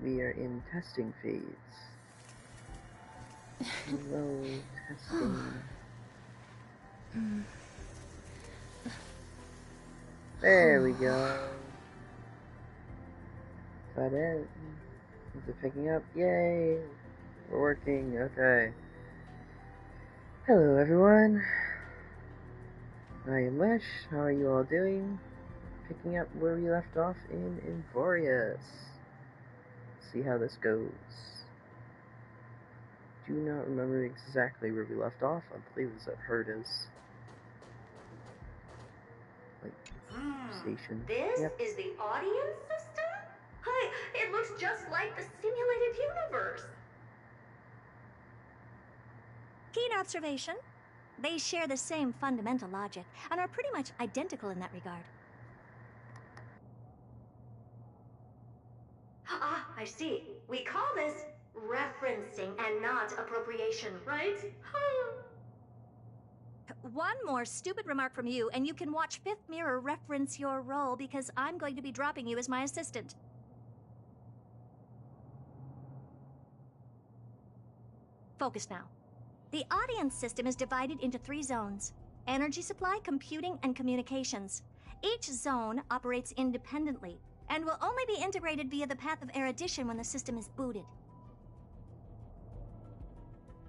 We are in testing phase. Hello, testing. There we go. Is that it? Is it picking up? Yay! We're working, okay. Hello everyone. I am Wish. How are you all doing? Picking up where we left off in amphoreus. See how this goes. Do not remember exactly where we left off. I believe it was at Herda's. Station. This is the audience system? Hi, it looks just like the simulated universe. Keen observation. They share the same fundamental logic and are pretty much identical in that regard. Ah, I see. We call this referencing and not appropriation, right? One more stupid remark from you, and you can watch Fifth Mirror reference your role because I'm going to be dropping you as my assistant. Focus now. The audience system is divided into 3 zones: energy supply, computing, and communications. Each zone operates independently and will only be integrated via the path of erudition when the system is booted.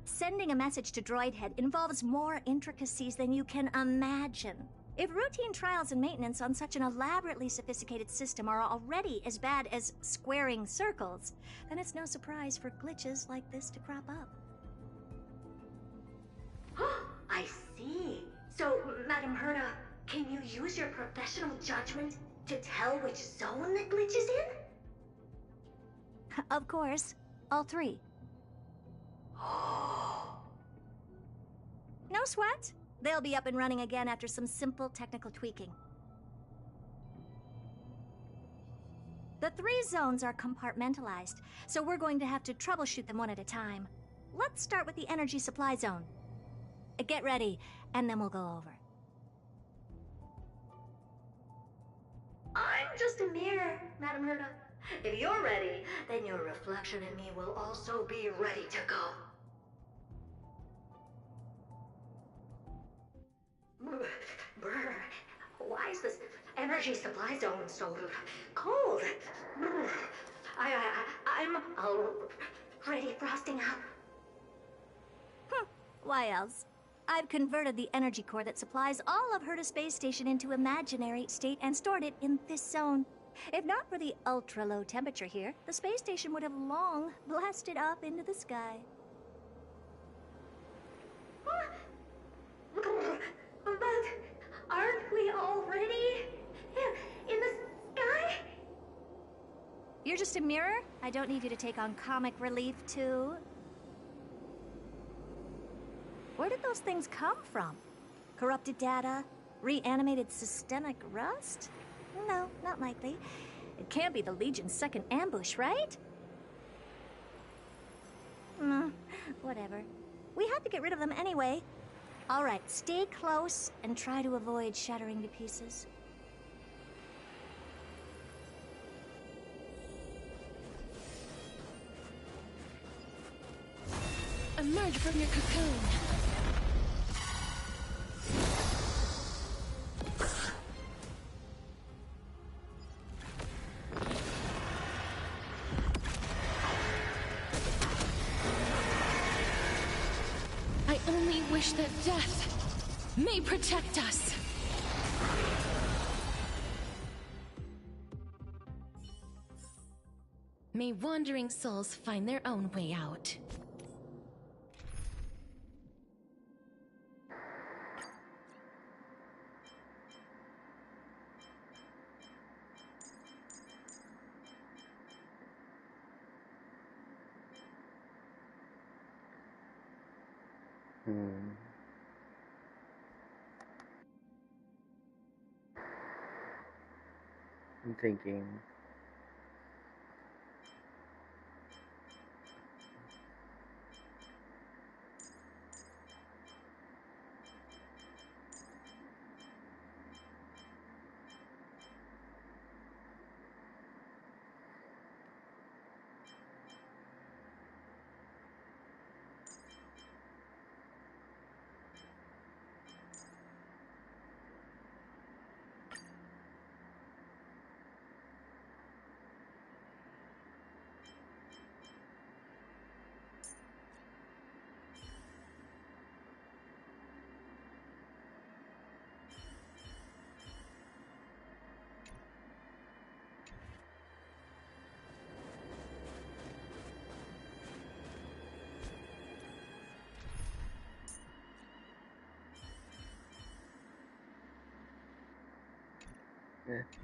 Sending a message to Droidhead involves more intricacies than you can imagine. If routine trials and maintenance on such an elaborately sophisticated system are already as bad as squaring circles, then it's no surprise for glitches like this to crop up. I see. So, Madam Herda, can you use your professional judgment to tell which zone the glitch is in? Of course, all 3. No sweat. They'll be up and running again after some simple technical tweaking. The 3 zones are compartmentalized, so we're going to have to troubleshoot them one at a time. Let's start with the energy supply zone. Get ready, and then we'll go over. I'm just a mirror, Madam Herda. If you're ready, then your reflection in me will also be ready to go. Brr, why is this energy supply zone so cold? Brr, I'm already frosting up. Why else? I've converted the energy core that supplies all of Herta Space Station into imaginary state and stored it in this zone. If not for the ultra-low temperature here, the space station would have long blasted up into the sky. But aren't we already in the sky? You're just a mirror? I don't need you to take on comic relief, too. Where did those things come from? Corrupted data? Reanimated systemic rust? No, not likely. It can't be the Legion's second ambush, right? Whatever. We had to get rid of them anyway. All right, stay close and try to avoid shattering to pieces. Emerge from your cocoon. I only wish that death may protect us. May wandering souls find their own way out. I'm thinking.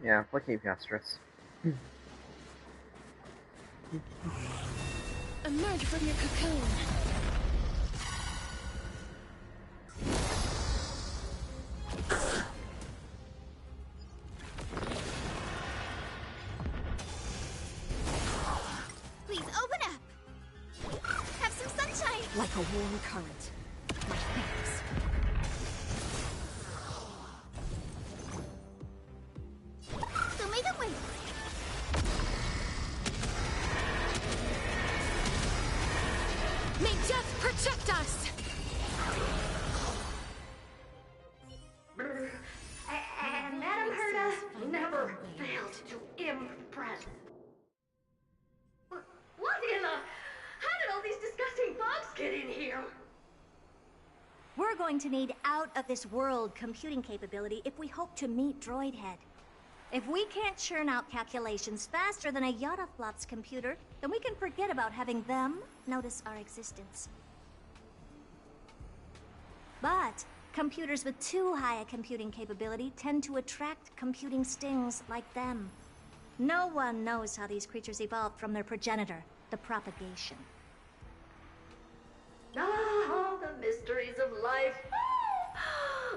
Yeah, what can you past stress? Emerge from your cocoon. Please open up! Have some sunshine! Like a warm current. My thanks. So make it wait! May death protect us! And Madame Herta never failed to impress. What in the... How did all these disgusting bugs get in here? We're going to need out-of-this-world computing capability if we hope to meet Droidhead. If we can't churn out calculations faster than a Yottaflop's computer, then we can forget about having them notice our existence. But computers with too high a computing capability tend to attract computing stings like them. No one knows how these creatures evolved from their progenitor, the propagation. Ah, the mysteries of life.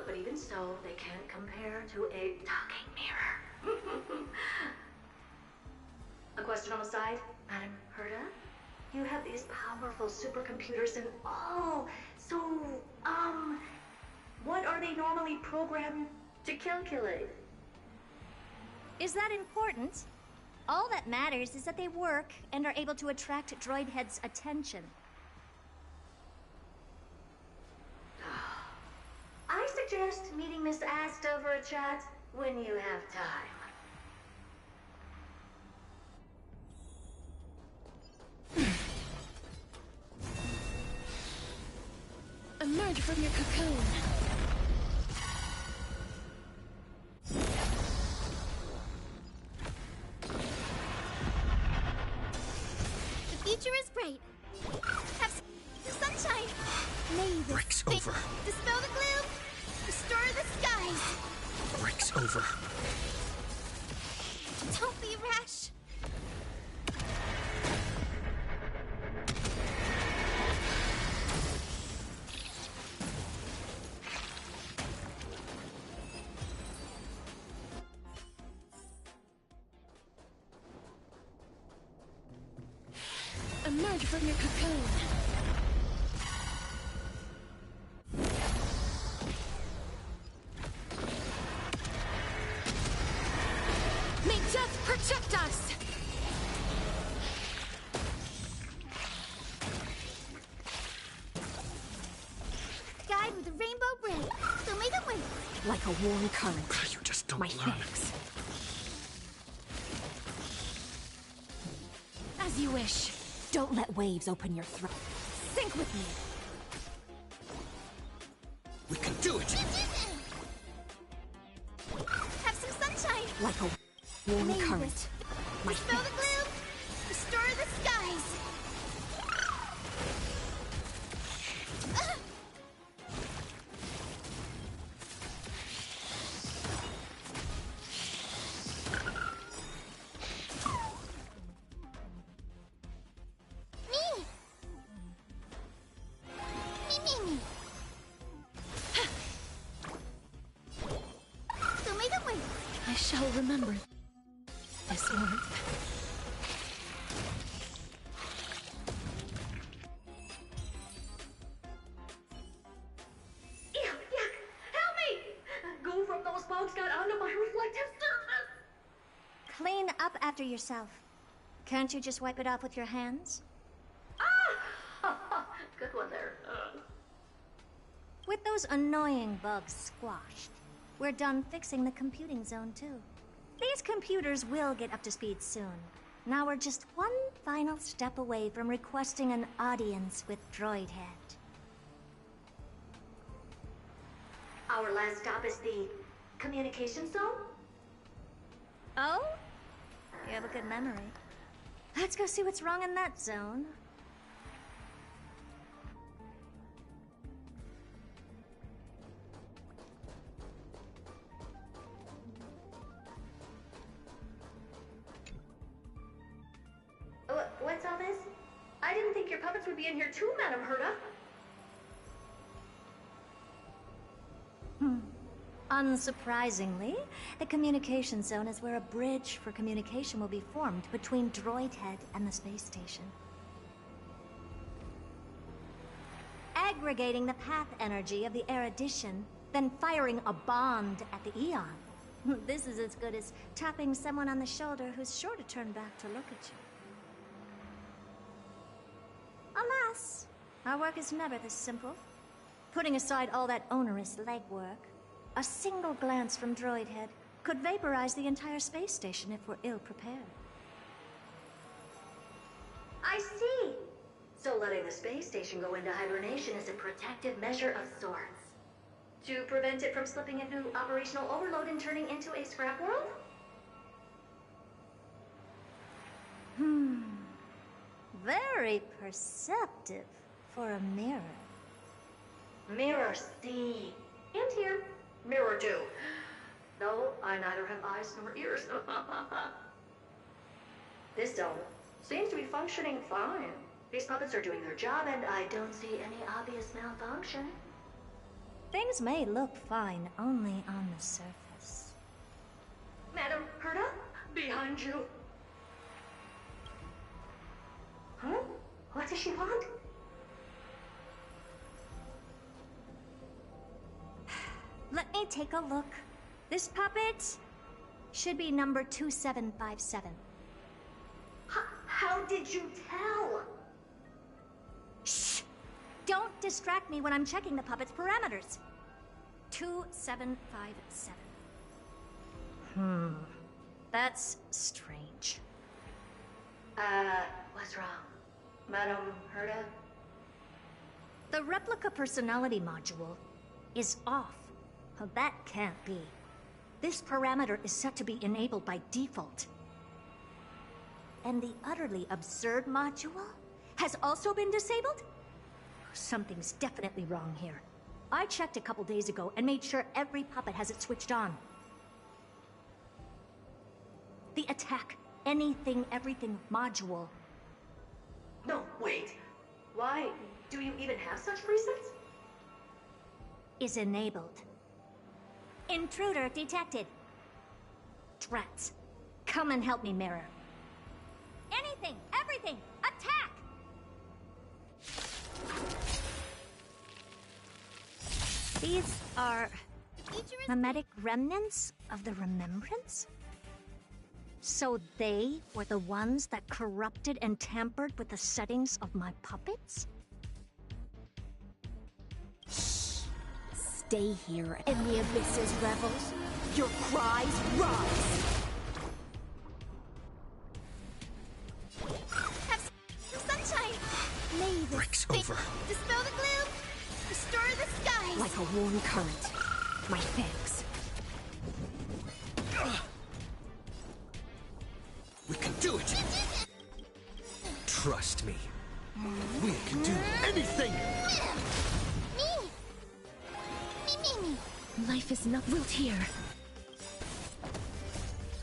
But even so, they can't compare to a talking mirror. A question on the side, Madame Herta? You have these powerful supercomputers and all. So, what are they normally programmed to calculate? Is that important? All that matters is that they work and are able to attract Droidhead's attention. I suggest meeting Miss Asta for a chat when you have time. Emerge from your cocoon. The future is bright. Have some sunshine. May the Break's over. dispel the gloom. Restore the skies. Break's over. Don't be rash. Emerge from your cocoon. May death protect us! Guide with a rainbow bridge. So make it wait. Like a warm current. You just don't My learn. thanks. As you wish. Don't let waves open your throat. Sink with me. We can do it! Have some sunshine. Like a warm May current. My Dispel the thanks. gloom. Restore the skies. Me. Me. So make it wait. I shall remember this warmth. Yuck, yuck! Help me! Goo from those bugs got onto my reflective surface! Clean up after yourself. Can't you just wipe it off with your hands? Ah! Good one there. With those annoying bugs squashed, we're done fixing the computing zone too. These computers will get up to speed soon. Now we're just one final step away from requesting an audience with Droidhead. Our last stop is the communication zone? Oh? You have a good memory. Let's go see what's wrong in that zone. your puppets would be in here too, Madam Herta. Unsurprisingly, the communication zone is where a bridge for communication will be formed between Droid Head and the space station. Aggregating the path energy of the erudition, then firing a bond at the Eon. This is as good as tapping someone on the shoulder who's sure to turn back to look at you. Alas, our work is never this simple. Putting aside all that onerous legwork, a single glance from Droid Head could vaporize the entire space station if we're ill-prepared. I see. So letting the space station go into hibernation is a protective measure of sorts. To prevent it from slipping into operational overload and turning into a scrap world? Very perceptive for a mirror. Mirror see. And here. Mirror do. No, I neither have eyes nor ears. This dome seems to be functioning fine. These puppets are doing their job, and I don't see any obvious malfunction. Things may look fine only on the surface. Madam Herta, behind you. Huh? What does she want? Let me take a look. This puppet should be number 2757. How did you tell? Shh! Don't distract me when I'm checking the puppet's parameters. 2757. That's strange. What's wrong? Madam Herta? The replica personality module is off. Well, that can't be. This parameter is set to be enabled by default. And the utterly absurd module has also been disabled? Something's definitely wrong here. I checked a couple days ago and made sure every puppet has it switched on. The attack, anything, everything module. No, wait. Why do you even have such presets? Is enabled. Intruder detected. Drats. Come and help me, Mirror. Anything, everything, attack! These are mimetic remnants of the Remembrance? So they were the ones that corrupted and tampered with the settings of my puppets? Stay here in the abyss's revels. Your cries rise. Have some sunshine. May the Breaks thing over. dispel the gloom. Restore the skies. Like a warm current. My thanks. We can do it! Trust me. We can do anything! Me. Life is not built here.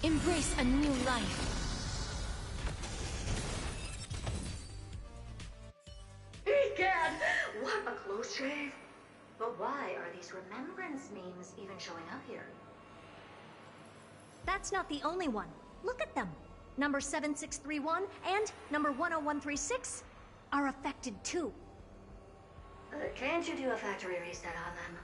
Embrace a new life. Egad! What a close shave! But why are these remembrance memes even showing up here? That's not the only one. Look at them. Number 7631 and number 10136 are affected too. Can't you do a factory reset on them?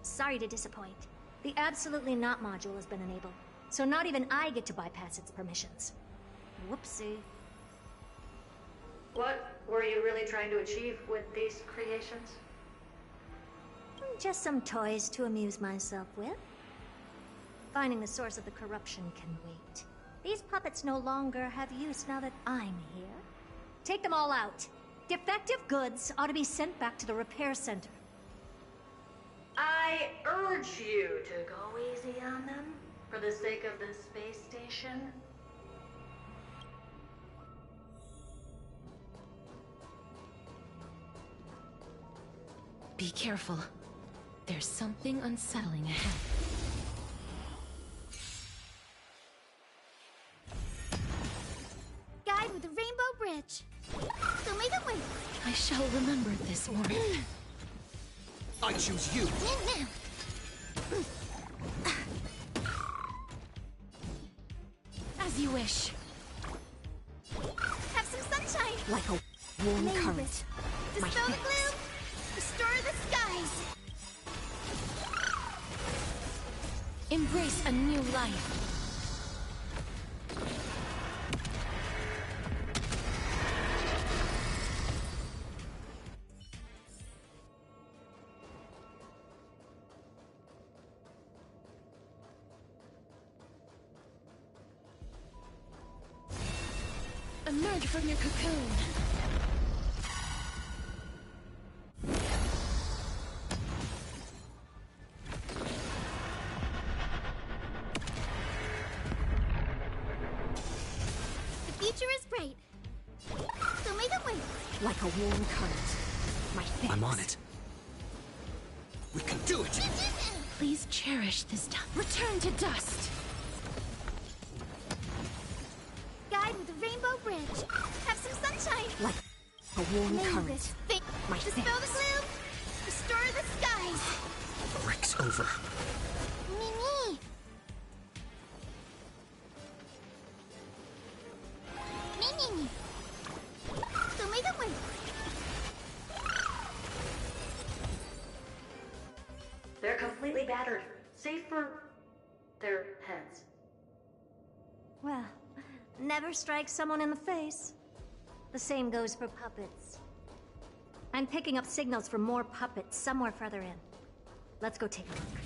Sorry to disappoint. The Absolutely Not module has been enabled, so not even I get to bypass its permissions. Whoopsie. What were you really trying to achieve with these creations? Just some toys to amuse myself with. Finding the source of the corruption can wait. These puppets no longer have use now that I'm here. Take them all out. Defective goods ought to be sent back to the repair center. I urge you to go easy on them, for the sake of the space station. Be careful. There's something unsettling ahead. Guide with the rainbow bridge. bridge. So make it wait. I shall remember this morning. I choose you. As you wish. Have some sunshine. Like a warm Name current. it. My Dispel the fix. gloom. Restore the skies. Embrace a new life. Emerge from your cocoon. The future is bright. So make it wait. Like a warm current. My fix. I'm on it. We can do it. Please cherish this time. Return to dust. Guide with the rainbow bridge. Have some sunshine. Like a warm Name current. this thing. My Dispel fix. the gloom. Restore the skies. Break's over. Mimi. Mimi. So make it wait. They're completely battered, save for their heads. Well, never strike someone in the face. The same goes for puppets. I'm picking up signals from more puppets somewhere further in. Let's go take a look.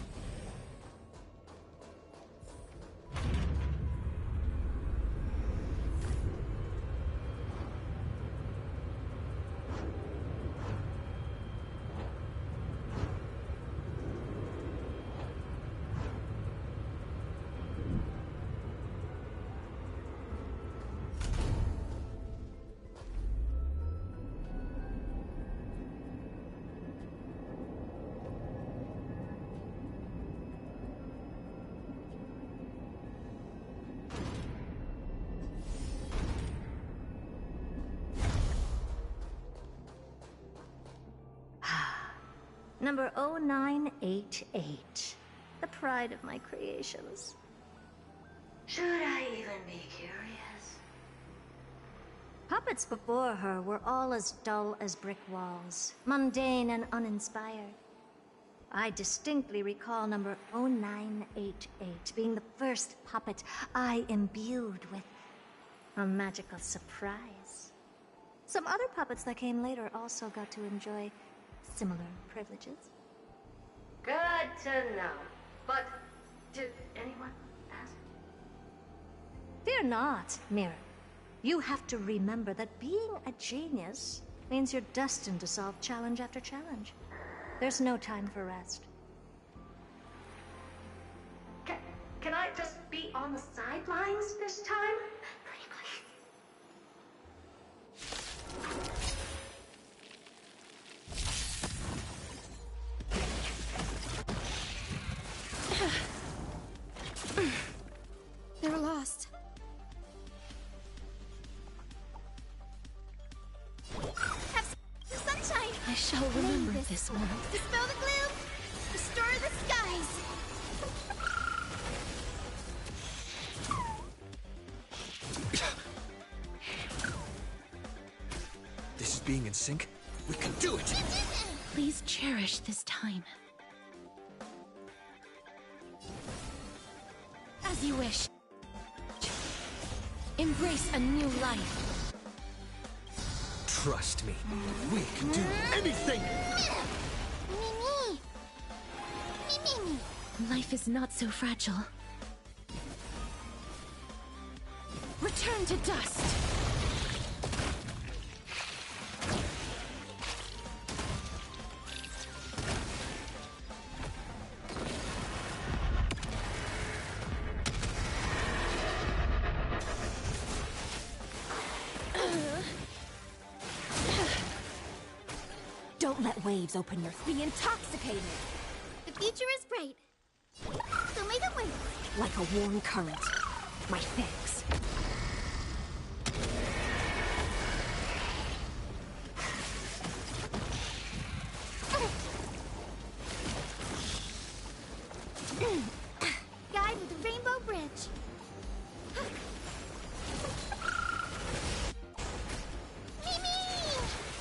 Number 0988. The pride of my creations. Should I even be curious? Puppets before her were all as dull as brick walls, mundane and uninspired. I distinctly recall number 0988 being the first puppet I imbued with a magical surprise. Some other puppets that came later also got to enjoy similar privileges. Good to know. But did anyone ask? Fear not, Mirror. You have to remember that being a genius means you're destined to solve challenge after challenge. There's no time for rest. Can I just be on the sidelines this time? Pretty please. They're lost. Have some sunshine. I shall remember this morning. Dispel the gloom. Restore the skies. This is being in sync. We can do it. Please cherish this time. As you wish. Embrace a new life. Trust me. We can do anything. Mimi. Mimi. Life is not so fragile. Return to dust. Don't let waves open your... Be intoxicated! The future is bright. So make it wait. Like a warm current. My fix.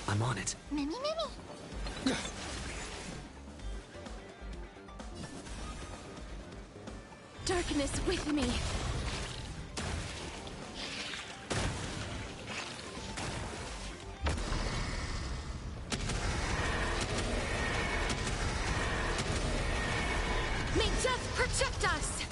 I'm on it. Mimi, Mimi. Darkness with me. May death protect us!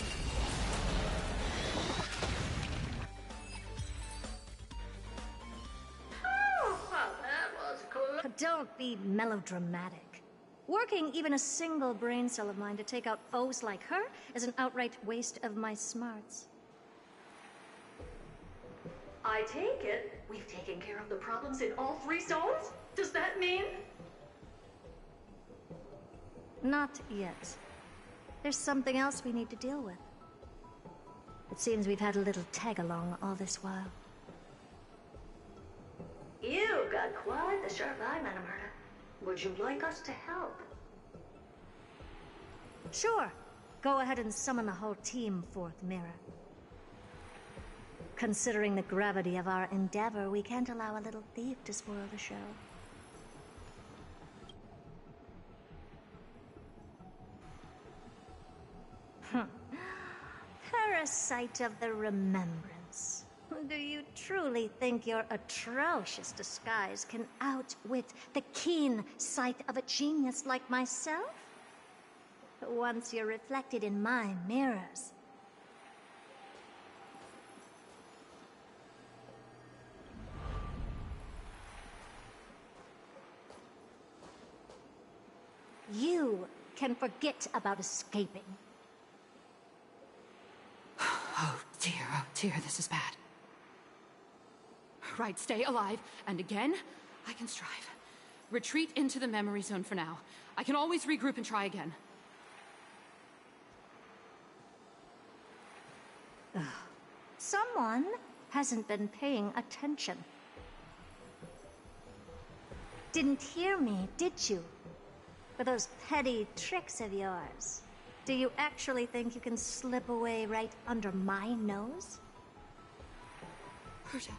Don't be melodramatic. Working even a single brain cell of mine to take out foes like her is an outright waste of my smarts. I take it we've taken care of the problems in all 3 zones? Does that mean? Not yet. There's something else we need to deal with. It seems we've had a little tag-along all this while. You've got quite the sharp eye, Madam Herta. Would you like us to help? Sure. Go ahead and summon the whole team, Fourth Mirror. Considering the gravity of our endeavor, we can't allow a little thief to spoil the show. Parasite of the Remembrance. Do you truly think your atrocious disguise can outwit the keen sight of a genius like myself? Once you're reflected in my mirrors. You can forget about escaping. Oh dear, this is bad. Right, stay alive, and again, I can strive. Retreat into the memory zone for now. I can always regroup and try again. Someone hasn't been paying attention. Didn't hear me, did you? With those petty tricks of yours. Do you actually think you can slip away right under my nose? Herta.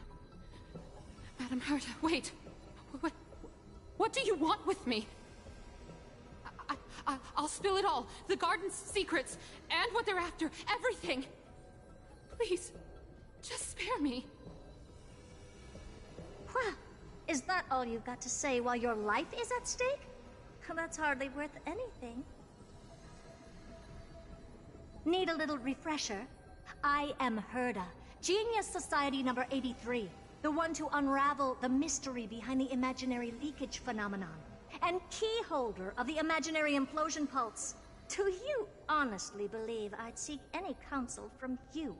Madam Herta, wait. What do you want with me? I'll spill it all. The garden's secrets, and what they're after. Everything. Please, just spare me. Well, is that all you've got to say while your life is at stake? That's hardly worth anything. Need a little refresher? I am Herta, Genius Society number 83, the one to unravel the mystery behind the imaginary leakage phenomenon, and key holder of the imaginary implosion pulse. Do you honestly believe I'd seek any counsel from you?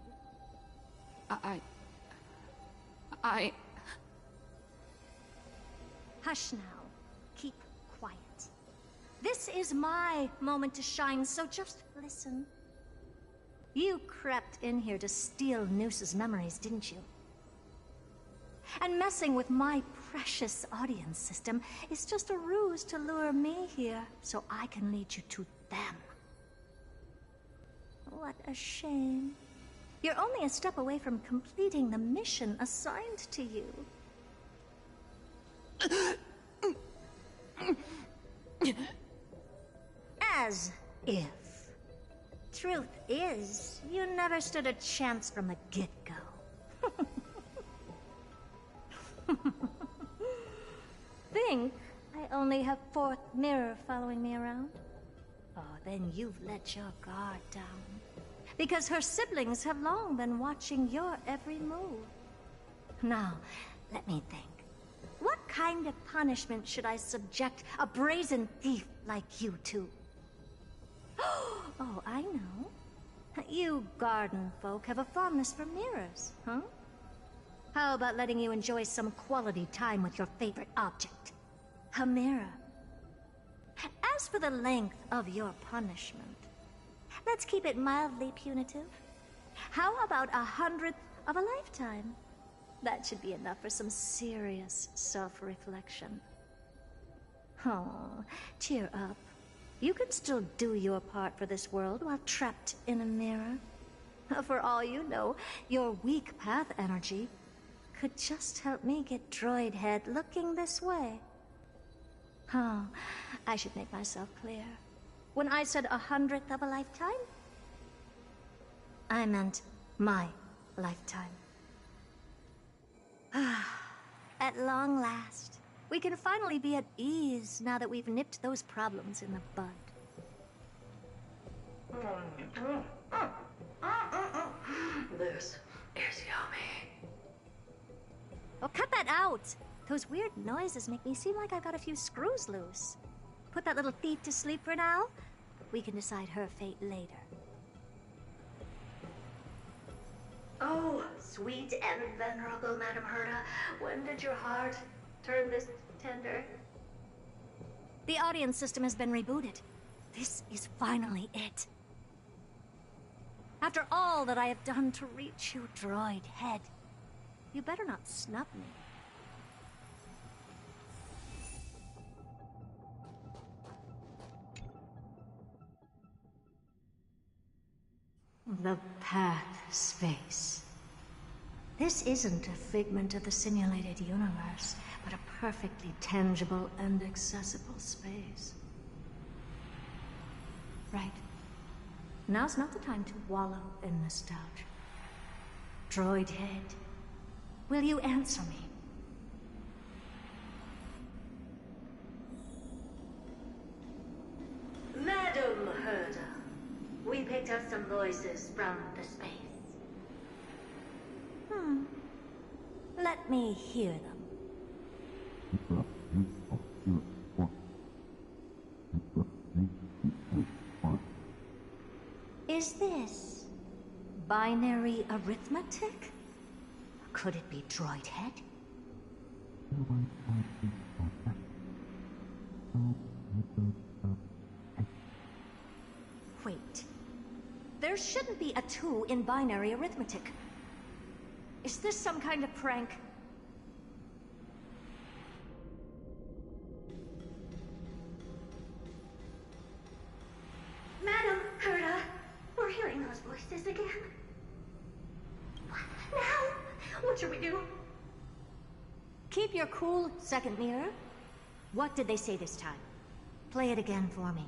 I... Hush now. Keep quiet. This is my moment to shine, so just listen. You crept in here to steal Noose's memories, didn't you? And messing with my precious audience system is just a ruse to lure me here so I can lead you to them. What a shame. You're only a step away from completing the mission assigned to you. As if. Truth is, you never stood a chance from the get-go. Think I only have Fourth Mirror following me around? Oh, then you've let your guard down. Because her siblings have long been watching your every move. Now, let me think. What kind of punishment should I subject a brazen thief like you to? Oh, I know. You garden folk have a fondness for mirrors, huh? How about letting you enjoy some quality time with your favorite object? A mirror. As for the length of your punishment, let's keep it mildly punitive. How about 100th of a lifetime? That should be enough for some serious self-reflection. Oh, cheer up. You can still do your part for this world while trapped in a mirror. For all you know, your weak path energy could just help me get Droid Head looking this way. Oh, I should make myself clear. When I said 100th of a lifetime, I meant my lifetime. At long last, we can finally be at ease now that we've nipped those problems in the bud. This is yummy. Oh, cut that out! Those weird noises make me seem like I've got a few screws loose. Put that little thief to sleep for now. We can decide her fate later. Oh, sweet and venerable Madam Herta, when did your heart turn this tender? The audience system has been rebooted. This is finally it. After all that I have done to reach you, droid head, you better not snub me. The path space. This isn't a figment of the simulated universe, but a perfectly tangible and accessible space. Right. Now's not the time to wallow in nostalgia. Droid head, will you answer me? Madam Herta, we picked up some voices from the space. Let me hear them. Is this binary arithmetic? Could it be droid head? Wait. There shouldn't be a 2 in binary arithmetic. Is this some kind of prank? Madam Herta, we're hearing those voices again. What now? What should we do? Keep your cool, second mirror. What did they say this time? Play it again for me.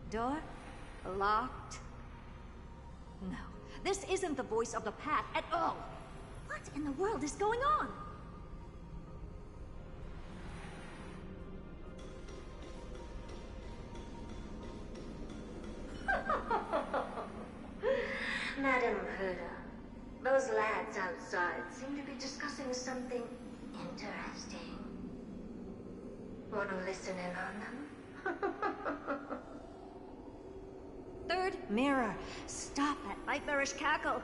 Door? Locked? No, this isn't the voice of the path at all. What in the world is going on? Madam Herta, those lads outside seem to be discussing something interesting. Want to listen in on them? Third mirror. Stop that nightmarish cackle.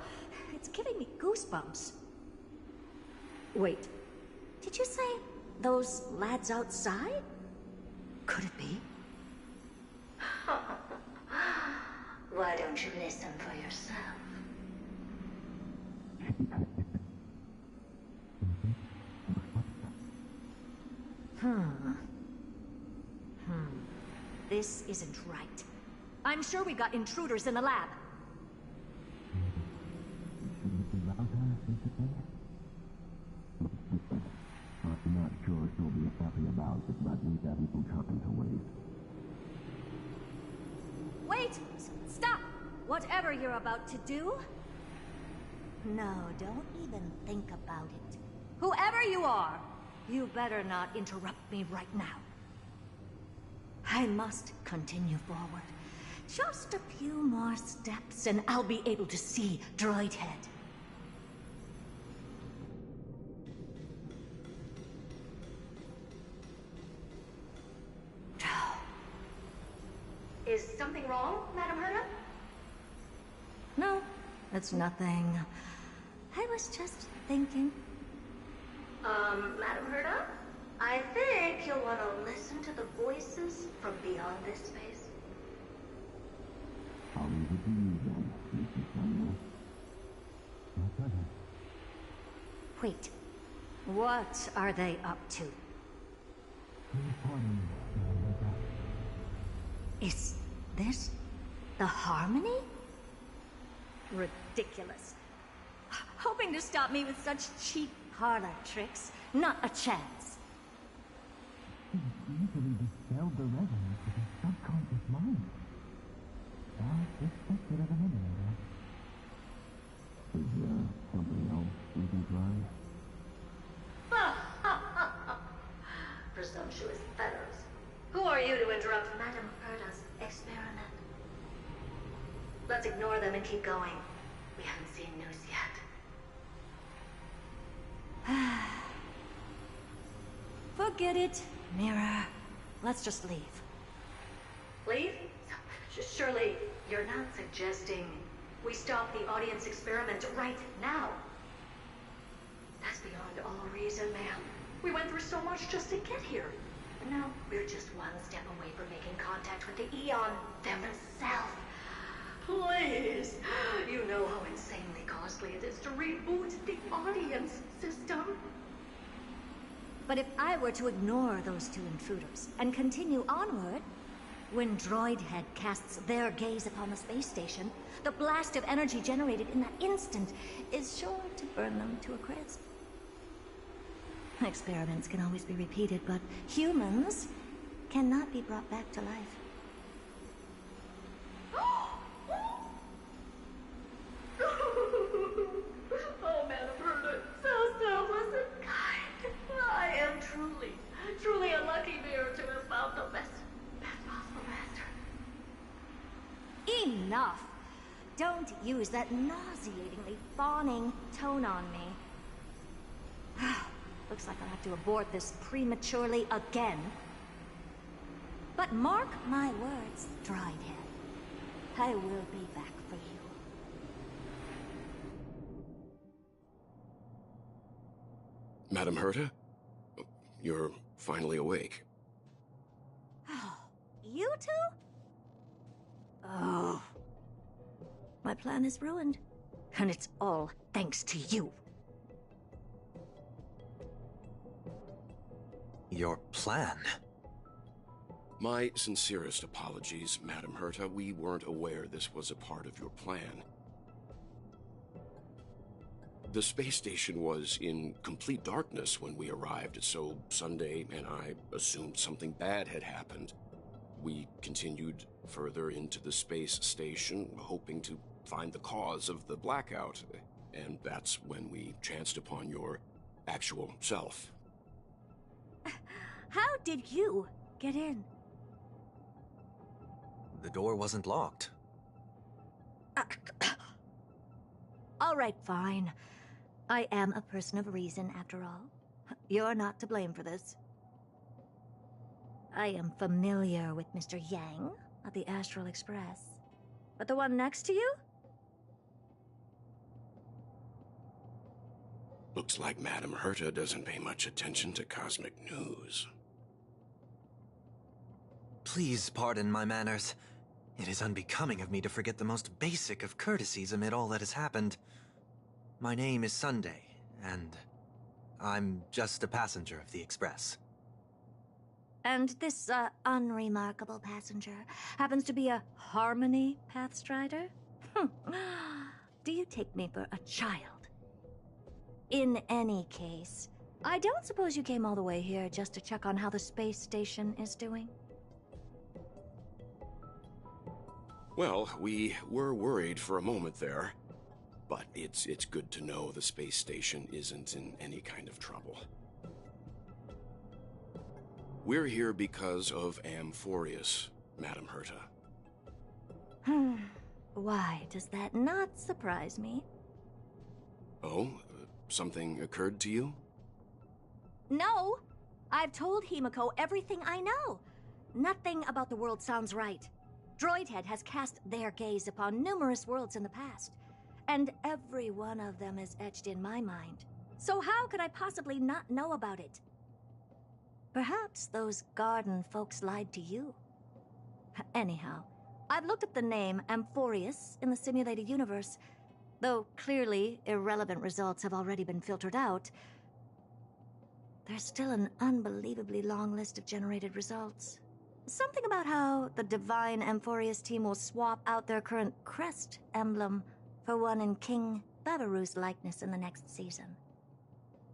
It's giving me goosebumps. Wait, did you say those lads outside? Could it be? Why don't you listen for yourself? This isn't right. I'm sure we've got intruders in the lab. I'm not sure she'll be happy about it, but we have some talking to wait. Wait! Stop! Whatever you're about to do. No, don't even think about it. Whoever you are, you better not interrupt me right now. I must continue forward. Just a few more steps and I'll be able to see Droid Head. Is something wrong, Madam Herta? No, it's nothing. I was just thinking. Madam Herta? I think you'll want to listen to the voices from beyond this space. I'll leave it to you then, Mrs. Samuel. Wait, what are they up to? Is this the Harmony? Ridiculous. Hoping to stop me with such cheap parlor tricks. Not a chance. Easily dispelled the resonance of his subconscious mind. As expected of an emulator. Is there something else we can try? Presumptuous fellows. Who are you to interrupt Madame Herta's experiment? Let's ignore them and keep going. We haven't seen news yet. Forget it, Mirror. Let's just leave. Leave? Surely you're not suggesting we stop the audience experiment right now? That's beyond all reason, ma'am. We went through so much just to get here. And now we're just one step away from making contact with the Eon themselves. Please! You know how insanely costly it is to reboot the audience system. But if I were to ignore those two intruders and continue onward, when Droidhead casts their gaze upon the space station, the blast of energy generated in that instant is sure to burn them to a crisp. Experiments can always be repeated, but humans cannot be brought back to life. Oh, Madame Herta, so selfless and kind. I am truly a lucky bear to have found the best possible master. Enough! Don't use that nauseatingly fawning tone on me. Looks like I'll have to abort this prematurely again. But mark my words, Droidhead. I will be back for you. Madame Herta? You're finally awake. You two? Oh. My plan is ruined. And it's all thanks to you. Your plan? My sincerest apologies, Madame Herta. We weren't aware this was a part of your plan. The space station was in complete darkness when we arrived, so Sunday and I assumed something bad had happened. We continued further into the space station, hoping to find the cause of the blackout, and that's when we chanced upon your actual self. How did you get in? The door wasn't locked. All right, fine. I am a person of reason, after all. You're not to blame for this. I am familiar with Mr. Yang of the Astral Express. But the one next to you? Looks like Madame Herta doesn't pay much attention to cosmic news. Please pardon my manners. It is unbecoming of me to forget the most basic of courtesies amid all that has happened. My name is Sunday, and I'm just a passenger of the Express. And this, unremarkable passenger happens to be a Harmony Pathstrider? Do you take me for a child? In any case, I don't suppose you came all the way here just to check on how the space station is doing? Well, we were worried for a moment there, but it's good to know the space station isn't in any kind of trouble. We're here because of amphoreus, Madame Herta. Why does that not surprise me? Oh, something occurred to you? No! I've told Himiko everything I know. Nothing about the world sounds right. Droidhead has cast their gaze upon numerous worlds in the past, and every one of them is etched in my mind. So how could I possibly not know about it? Perhaps those garden folks lied to you. Anyhow, I've looked up the name amphoreus in the simulated universe. Though clearly irrelevant results have already been filtered out, there's still an unbelievably long list of generated results. Something about how the divine amphoreus team will swap out their current crest emblem for one in King Babaru's likeness in the next season.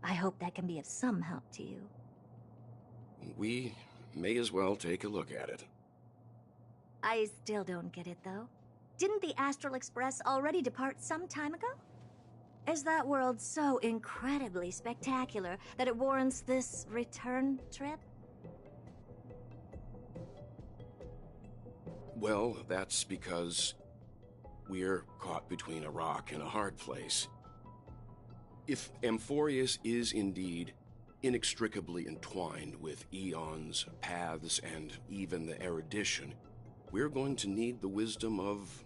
I hope that can be of some help to you. We may as well take a look at it. I still don't get it, though. Didn't the Astral Express already depart some time ago? Is that world so incredibly spectacular that it warrants this return trip? Well, that's because we're caught between a rock and a hard place. If amphoreus is indeed inextricably entwined with eons, paths, and even the erudition, we're going to need the wisdom of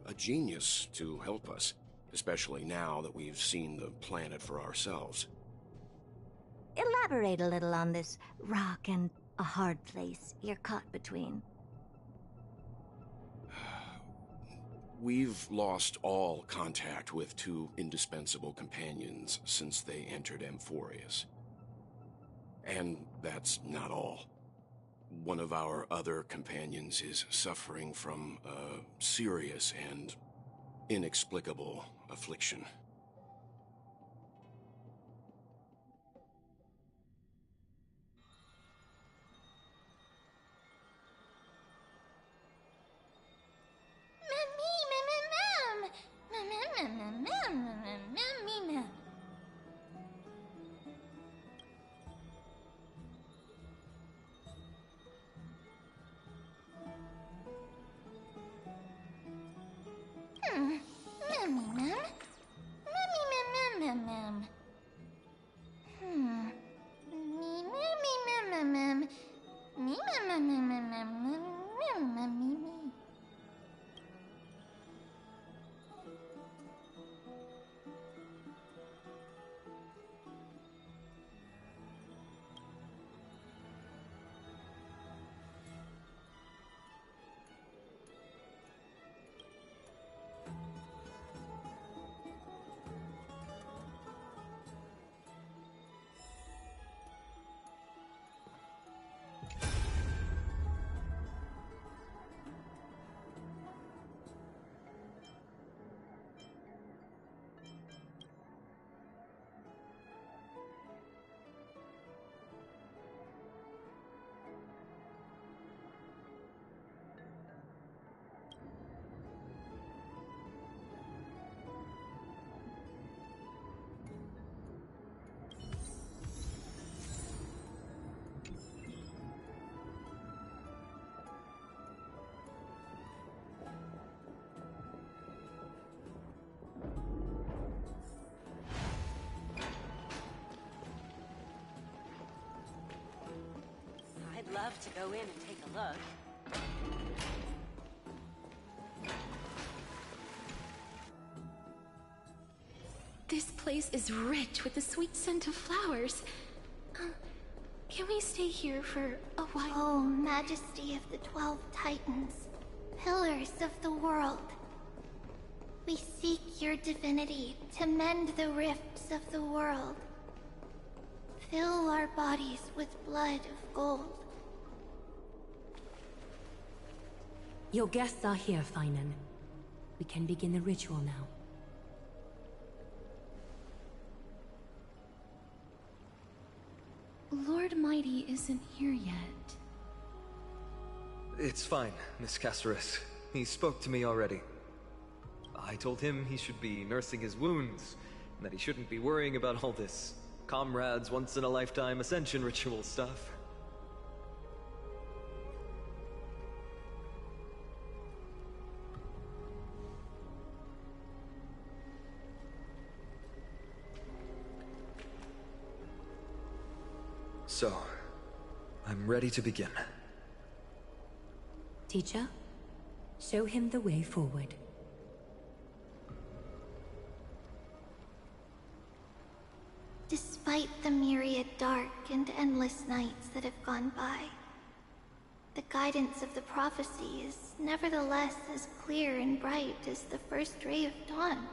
a genius to help us, especially now that we've seen the planet for ourselves. Elaborate a little on this rock and a hard place you're caught between. We've lost all contact with two indispensable companions since they entered amphoreus. And that's not all. One of our other companions is suffering from a serious and inexplicable affliction. I'd love to go in and take a look. This place is rich with the sweet scent of flowers. Can we stay here for a while? Oh, Majesty of the 12 Titans, pillars of the world. We seek your divinity to mend the rifts of the world. Fill our bodies with blood of gold. Your guests are here, Finan. We can begin the ritual now. Lord Mighty isn't here yet. It's fine, Miss Casterus. He spoke to me already. I told him he should be nursing his wounds, and that he shouldn't be worrying about all this comrades once-in-a-lifetime ascension ritual stuff. So, I'm ready to begin. Teacher, show him the way forward. Despite the myriad dark and endless nights that have gone by, the guidance of the prophecy is nevertheless as clear and bright as the first ray of dawn.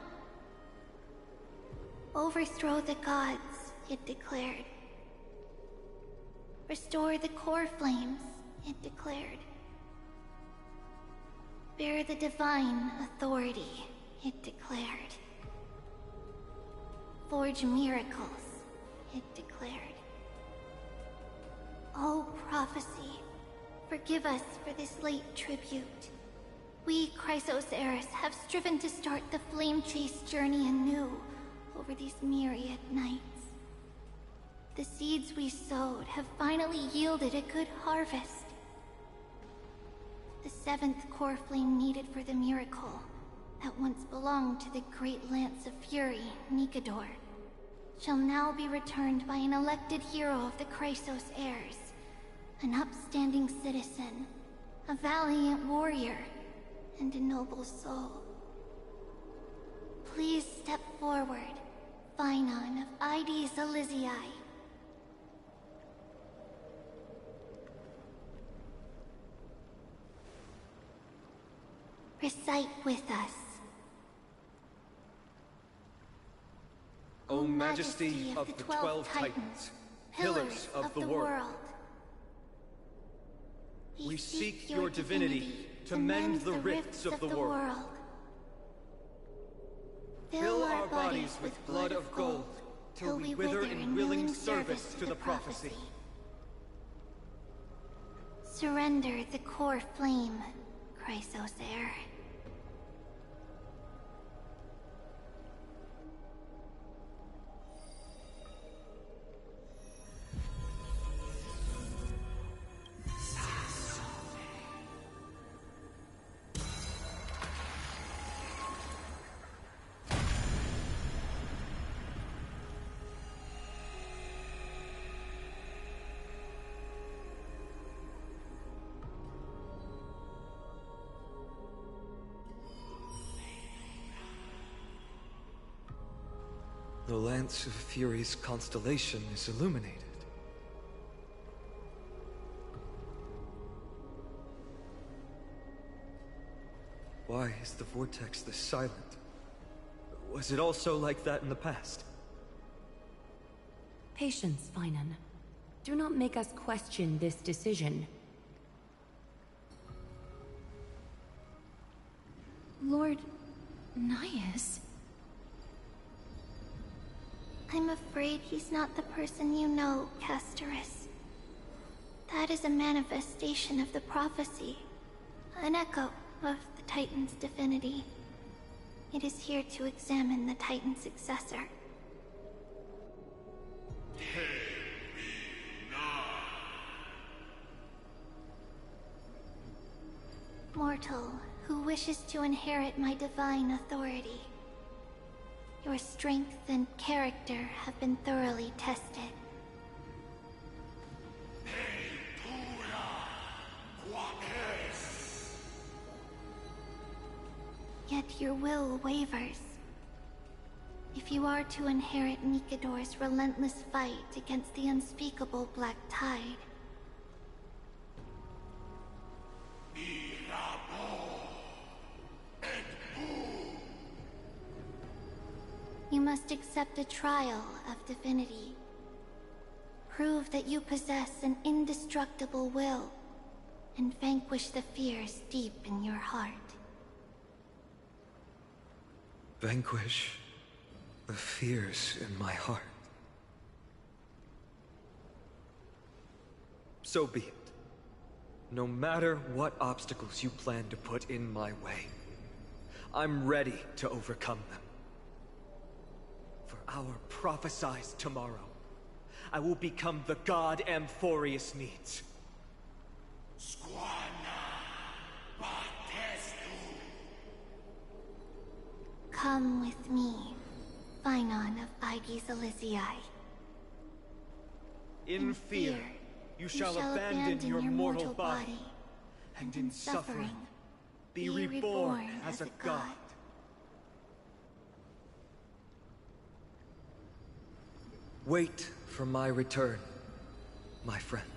Overthrow the gods, it declared. Restore the core flames, it declared. Bear the divine authority, it declared. Forge miracles, it declared. O prophecy, forgive us for this late tribute. We, Chrysos heirs, have striven to start the flame chase journey anew over these myriad nights. The seeds we sowed have finally yielded a good harvest. The seventh core flame needed for the miracle that once belonged to the great Lance of Fury, Nikador, shall now be returned by an elected hero of the Chrysos heirs, an upstanding citizen, a valiant warrior, and a noble soul. Please step forward, Phynon of Ides Elysiae. Recite with us. O Majesty of the 12 Titans, pillars of the world, we seek your divinity to mend the rifts of the world. Fill our bodies with blood of gold, till we wither in willing service to the prophecy. Surrender the core flame, Chrysos heir. The Lance of Fury's constellation is illuminated. Why is the vortex this silent? Was it also like that in the past? Patience, Phynon. Do not make us question this decision. Lord Naius? I'm afraid he's not the person you know, Castorus. That is a manifestation of the prophecy, an echo of the Titan's divinity. It is here to examine the Titan successor. Mortal, who wishes to inherit my divine authority. Your strength and character have been thoroughly tested. Yet your will wavers. If you are to inherit Nikador's relentless fight against the unspeakable Black Tide, you must accept a trial of divinity. Prove that you possess an indestructible will, and vanquish the fears deep in your heart. Vanquish the fears in my heart. So be it. No matter what obstacles you plan to put in my way, I'm ready to overcome them. For our prophesied tomorrow, I will become the god Amphoreus needs. Come with me, Phynon of Ides Elysiae. In fear, you shall abandon your mortal body, and in suffering, be reborn as a god. Wait for my return, my friends.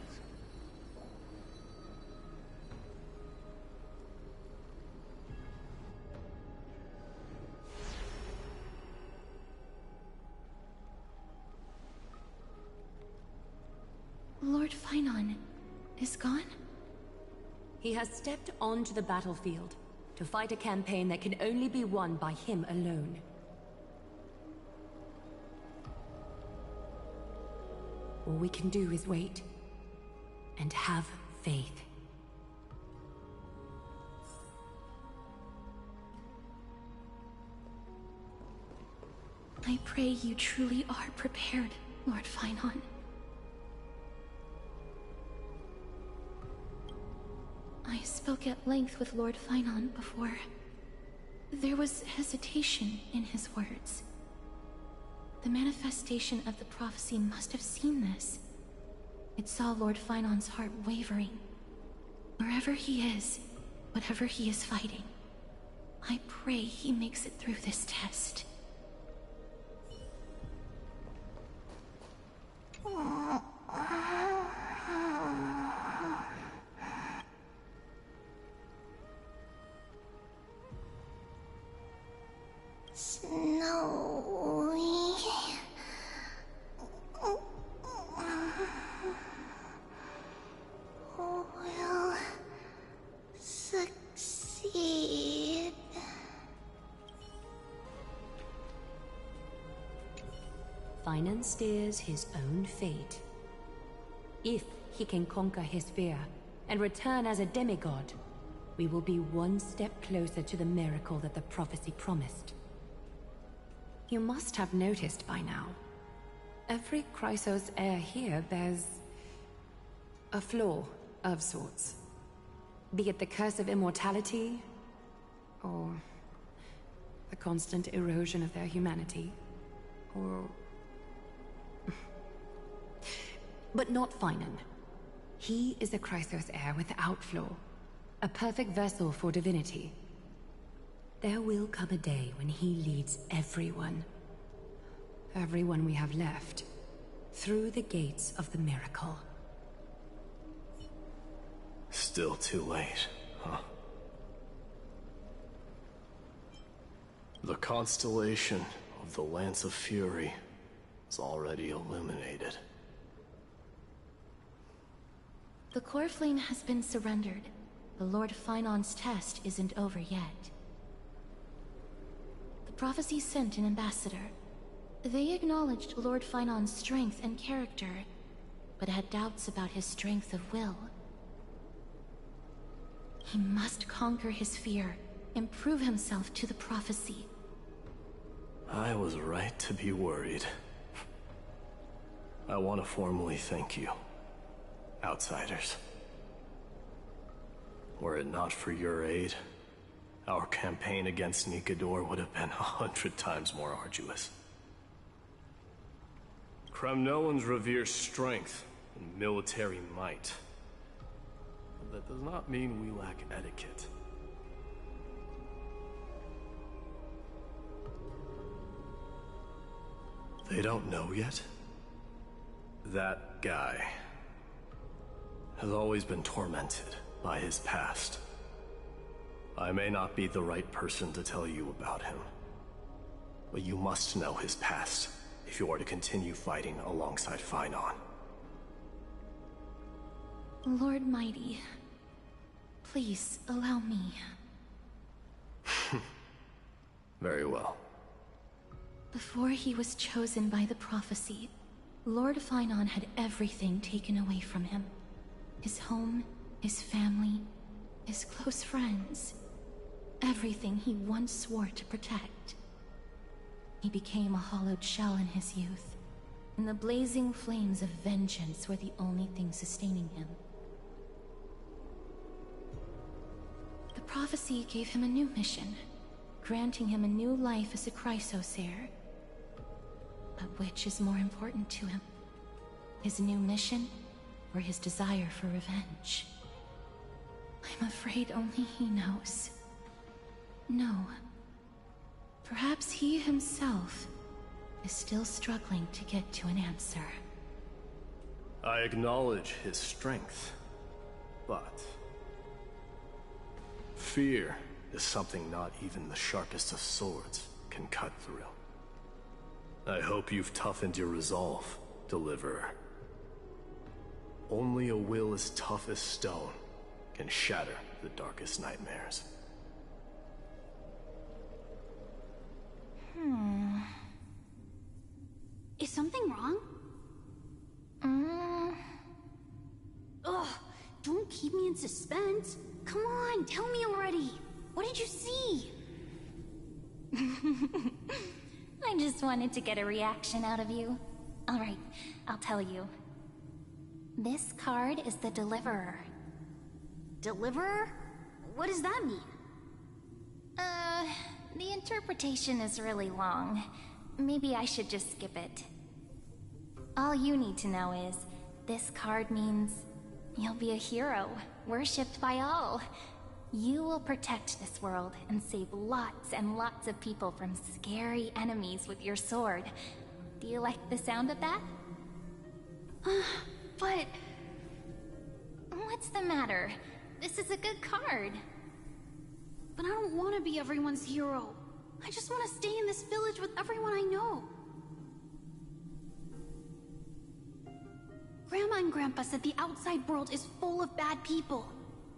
Lord Phynon is gone? He has stepped onto the battlefield to fight a campaign that can only be won by him alone. All we can do is wait and have faith. I pray you truly are prepared, Lord Finon. I spoke at length with Lord Finon before. There was hesitation in his words. The manifestation of the prophecy must have seen this. It saw Lord Finon's heart wavering. Wherever he is, whatever he is fighting, I pray he makes it through this test. Snowy. Will succeed. Finon steers his own fate. If he can conquer his fear and return as a demigod, we will be one step closer to the miracle that the prophecy promised. You must have noticed by now. Every Chrysos heir here bears a flaw of sorts. Be it the curse of immortality, or the constant erosion of their humanity, or... But not Finon. He is a Chrysos heir without flaw, a perfect vessel for divinity. There will come a day when he leads everyone we have left, through the gates of the miracle. Still too late, huh? The constellation of the Lance of Fury is already illuminated. The core flame has been surrendered. The Lord Finon's test isn't over yet. The prophecy sent an ambassador. They acknowledged Lord Finon's strength and character, but had doubts about his strength of will. He must conquer his fear and prove himself to the prophecy. I was right to be worried. I want to formally thank you, outsiders. Were it not for your aid, our campaign against Nikador would have been 100 times more arduous. Kremnoans revere strength and military might. But that does not mean we lack etiquette. They don't know yet? That guy has always been tormented by his past. I may not be the right person to tell you about him, but you must know his past if you are to continue fighting alongside Finon. Lord Mighty, please allow me. Very well. Before he was chosen by the prophecy, Lord Finon had everything taken away from him. His home, his family, his close friends. Everything he once swore to protect. He became a hollowed shell in his youth, and the blazing flames of vengeance were the only thing sustaining him. The prophecy gave him a new mission, granting him a new life as a Chrysos heir. But which is more important to him? His new mission, or his desire for revenge? I'm afraid only he knows. No. Perhaps he himself is still struggling to get to an answer. I acknowledge his strength, but fear is something not even the sharpest of swords can cut through. I hope you've toughened your resolve, Deliverer. Only a will as tough as stone can shatter the darkest nightmares. Is something wrong? Ugh, don't keep me in suspense. Come on, tell me already. What did you see? I just wanted to get a reaction out of you. Alright, I'll tell you. This card is the Deliverer. Deliverer? What does that mean? The interpretation is really long. Maybe I should just skip it. All you need to know is, this card means you'll be a hero, worshipped by all. You will protect this world and save lots and lots of people from scary enemies with your sword. Do you like the sound of that? But... What's the matter? This is a good card. But I don't want to be everyone's hero. I just want to stay in this village with everyone I know. Grandma and Grandpa said the outside world is full of bad people.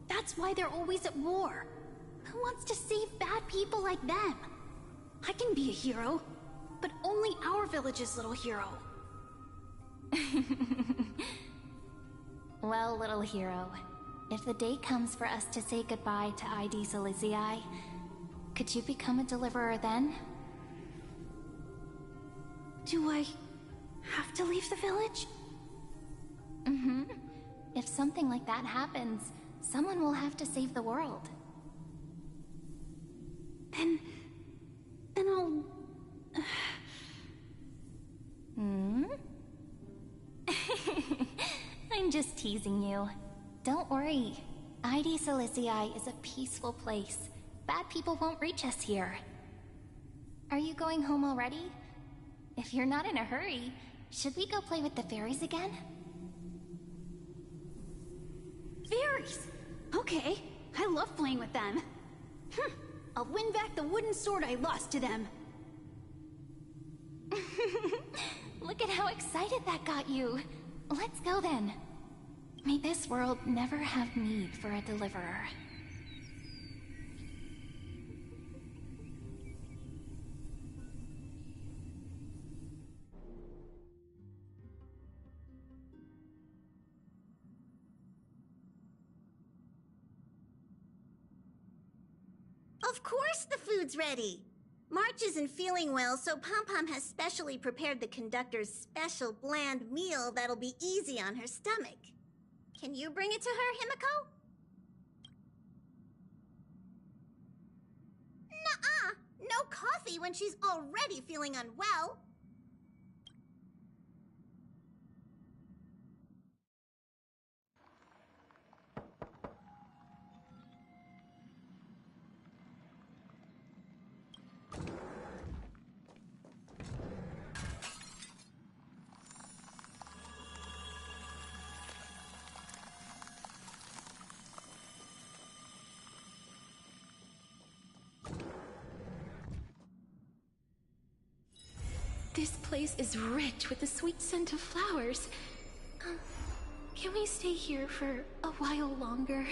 That's why they're always at war. Who wants to save bad people like them? I can be a hero, but only our village's little hero. Well, little hero, if the day comes for us to say goodbye to ID Silizii, could you become a deliverer then? Do I have to leave the village? Mm-hmm. If something like that happens, someone will have to save the world. Then I'll... I'm just teasing you. Don't worry. ID Silizii is a peaceful place. Bad people won't reach us here. Are you going home already? If you're not in a hurry, should we go play with the fairies again? Fairies? Okay, I love playing with them. I'll win back the wooden sword I lost to them. Look at how excited that got you. Let's go then. May this world never have need for a deliverer. Of course the food's ready! March isn't feeling well, so Pom-Pom has specially prepared the conductor's special bland meal that'll be easy on her stomach. Can you bring it to her, Himiko? Nuh-uh! No coffee when she's already feeling unwell! This place is rich with the sweet scent of flowers. Can we stay here for a while longer?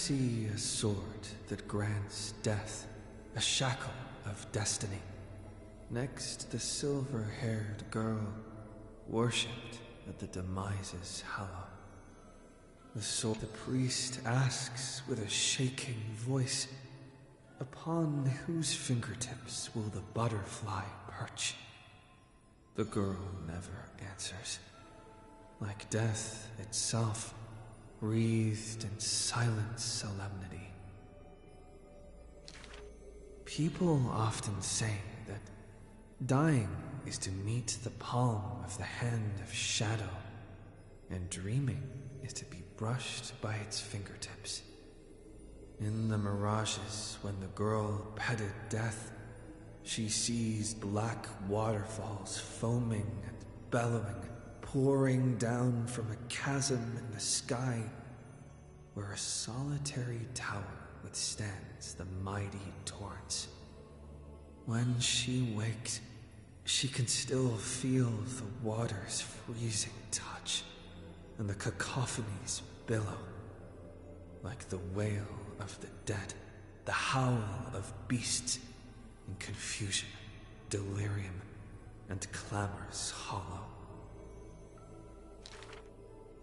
see a sword that grants death, a shackle of destiny. Next, the silver-haired girl, worshipped at the demise's hallow. The sword the priest asks with a shaking voice, upon whose fingertips will the butterfly perch? The girl never answers, like death itself, wreathed in silent solemnity. People often say that dying is to meet the palm of the hand of shadow, and dreaming is to be brushed by its fingertips. In the mirages, when the girl petted death, she sees black waterfalls foaming and bellowing, pouring down from a chasm in the sky, where a solitary tower withstands the mighty torrents. When she wakes, she can still feel the water's freezing touch, and the cacophonies billow, like the wail of the dead, the howl of beasts in confusion, delirium, and clamors hollow.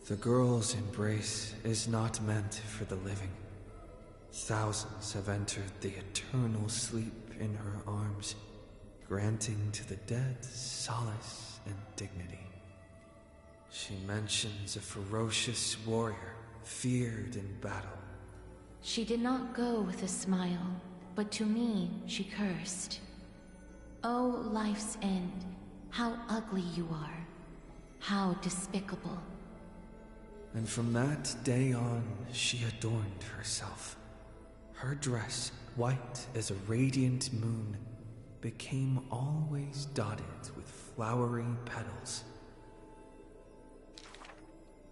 The girl's embrace is not meant for the living. Thousands have entered the eternal sleep in her arms, granting to the dead solace and dignity. She mentions a ferocious warrior, feared in battle. She did not go with a smile, but to me she cursed. Oh, life's end, how ugly you are, how despicable. And from that day on, she adorned herself. Her dress, white as a radiant moon, became always dotted with flowery petals.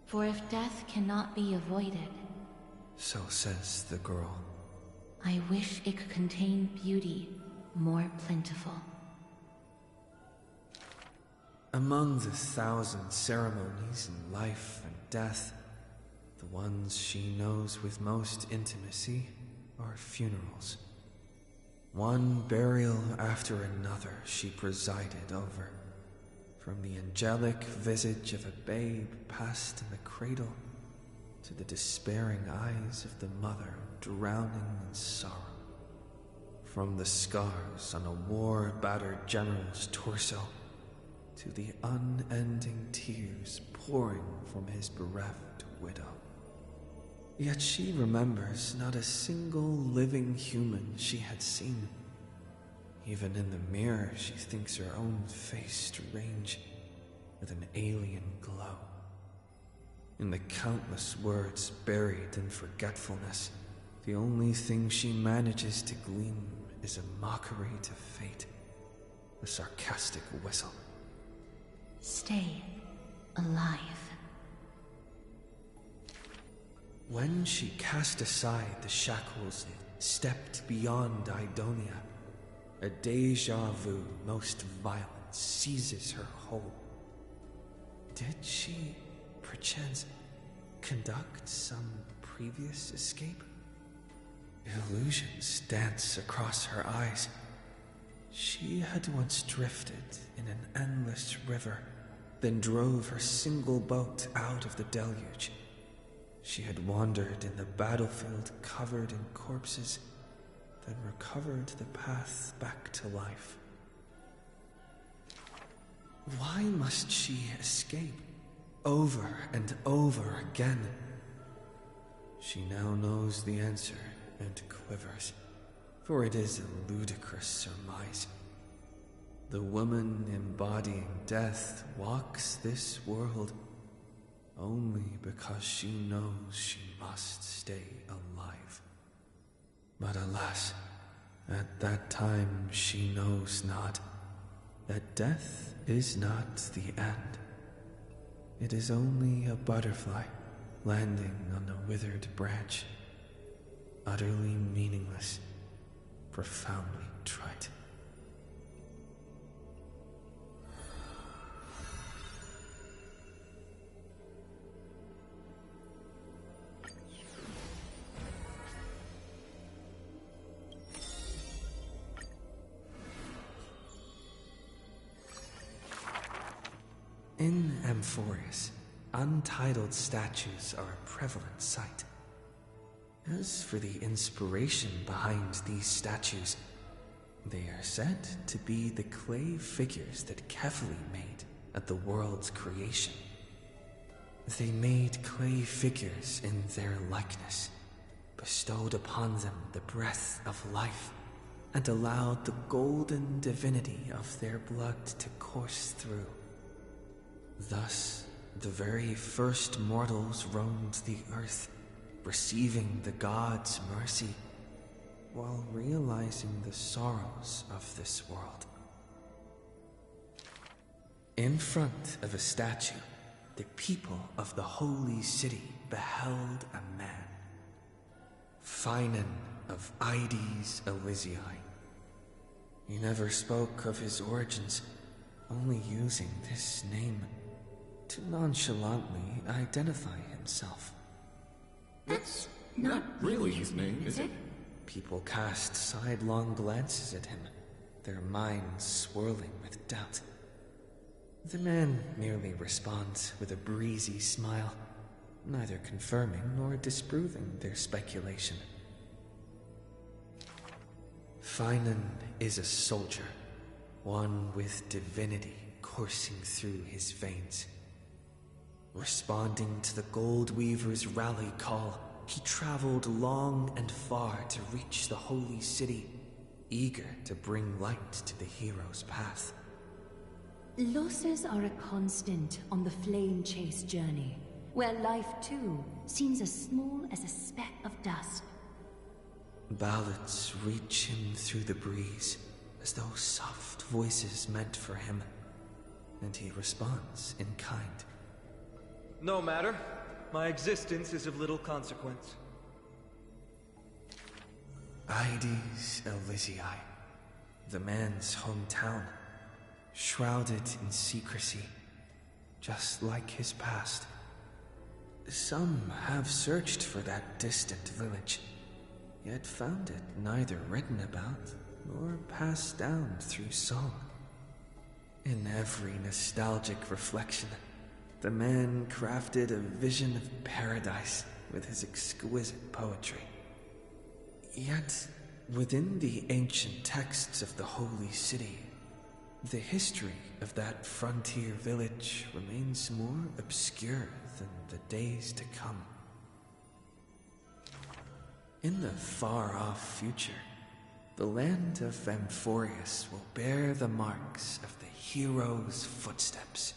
For if death cannot be avoided, so says the girl, I wish it could contain beauty more plentiful. Among the 1,000 ceremonies in life and death, the ones she knows with most intimacy are funerals. One burial after another she presided over, from the angelic visage of a babe passed in the cradle to the despairing eyes of the mother drowning in sorrow, from the scars on a war-battered general's torso to the unending tears pouring from his bereft widow. Yet she remembers not a single living human she had seen. Even in the mirror, she thinks her own face strange, with an alien glow. In the countless words buried in forgetfulness, the only thing she manages to glean is a mockery to fate, a sarcastic whistle. Stay alive. When she cast aside the shackles and stepped beyond Idonia, a deja vu most violent seizes her whole. Did she, perchance, conduct some previous escape? Illusions dance across her eyes. She had once drifted in an endless river, then drove her single boat out of the deluge. She had wandered in the battlefield covered in corpses, then recovered the path back to life. Why must she escape over and over again? She now knows the answer and quivers, for it is a ludicrous surmise. The woman embodying death walks this world only because she knows she must stay alive. But alas, at that time she knows not that death is not the end. It is only a butterfly landing on a withered branch, utterly meaningless, profoundly trite. In Amphoreus, untitled statues are a prevalent sight. As for the inspiration behind these statues, they are said to be the clay figures that Kefali made at the world's creation. They made clay figures in their likeness, bestowed upon them the breath of life, and allowed the golden divinity of their blood to course through. Thus, the very first mortals roamed the earth, receiving the gods' mercy, while realizing the sorrows of this world. In front of a statue, the people of the holy city beheld a man, Finan of Ides Elysiae. He never spoke of his origins, only using this name to nonchalantly identify himself. That's not really his name, is it? People cast sidelong glances at him, their minds swirling with doubt. The man merely responds with a breezy smile, neither confirming nor disproving their speculation. Finan is a soldier, one with divinity coursing through his veins. Responding to the Gold Weaver's rally call, he traveled long and far to reach the holy city, eager to bring light to the hero's path. Losses are a constant on the flame chase journey, where life too seems as small as a speck of dust. Ballads reach him through the breeze, as though soft voices meant for him, and he responds in kind. No matter. My existence is of little consequence. Ides Elysiae, the man's hometown, shrouded in secrecy, just like his past. Some have searched for that distant village, yet found it neither written about nor passed down through song. In every nostalgic reflection, the man crafted a vision of paradise with his exquisite poetry. Yet, within the ancient texts of the holy city, the history of that frontier village remains more obscure than the days to come. In the far-off future, the land of Amphoreus will bear the marks of the hero's footsteps.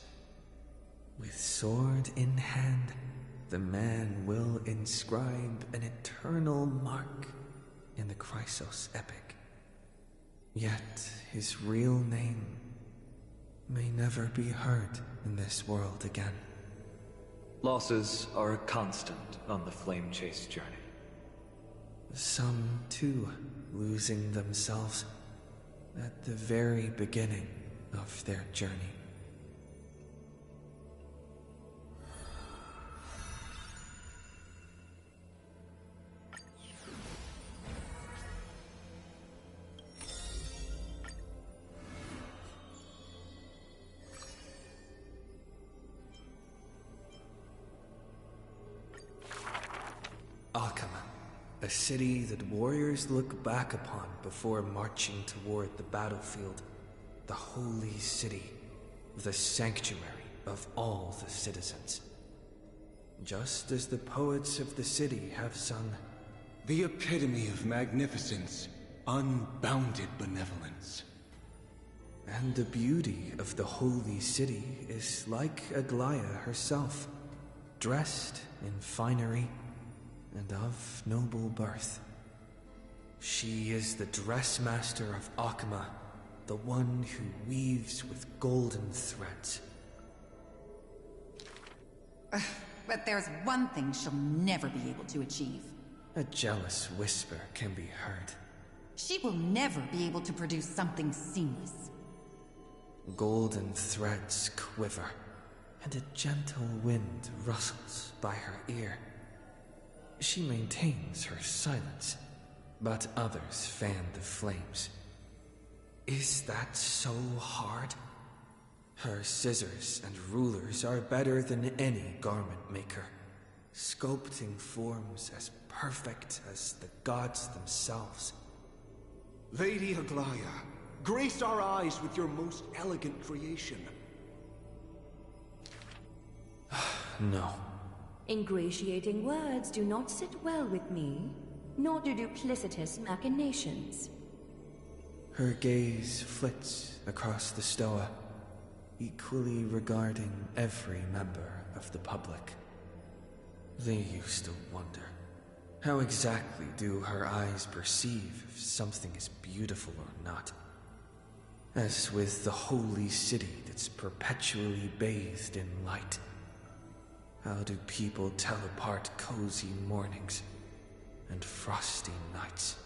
With sword in hand, the man will inscribe an eternal mark in the Chrysos epic. Yet his real name may never be heard in this world again. Losses are a constant on the flame chase journey. Some, too, losing themselves at the very beginning of their journey. A city that warriors look back upon before marching toward the battlefield. The holy city, the sanctuary of all the citizens. Just as the poets of the city have sung, the epitome of magnificence, unbounded benevolence. And the beauty of the holy city is like Aglaia herself, dressed in finery and of noble birth. She is the dressmaster of Akama, the one who weaves with golden threads. But there's one thing she'll never be able to achieve. A jealous whisper can be heard. She will never be able to produce something seamless. Golden threads quiver, and a gentle wind rustles by her ear. She maintains her silence, but others fan the flames. Is that so hard? Her scissors and rulers are better than any garment maker, sculpting forms as perfect as the gods themselves. Lady Aglaya, grace our eyes with your most elegant creation. No. Ingratiating words do not sit well with me, nor do duplicitous machinations. Her gaze flits across the stoa, equally regarding every member of the public. They used to wonder, how exactly do her eyes perceive if something is beautiful or not? As with the holy city that's perpetually bathed in light. How do people tell apart cozy mornings and frosty nights?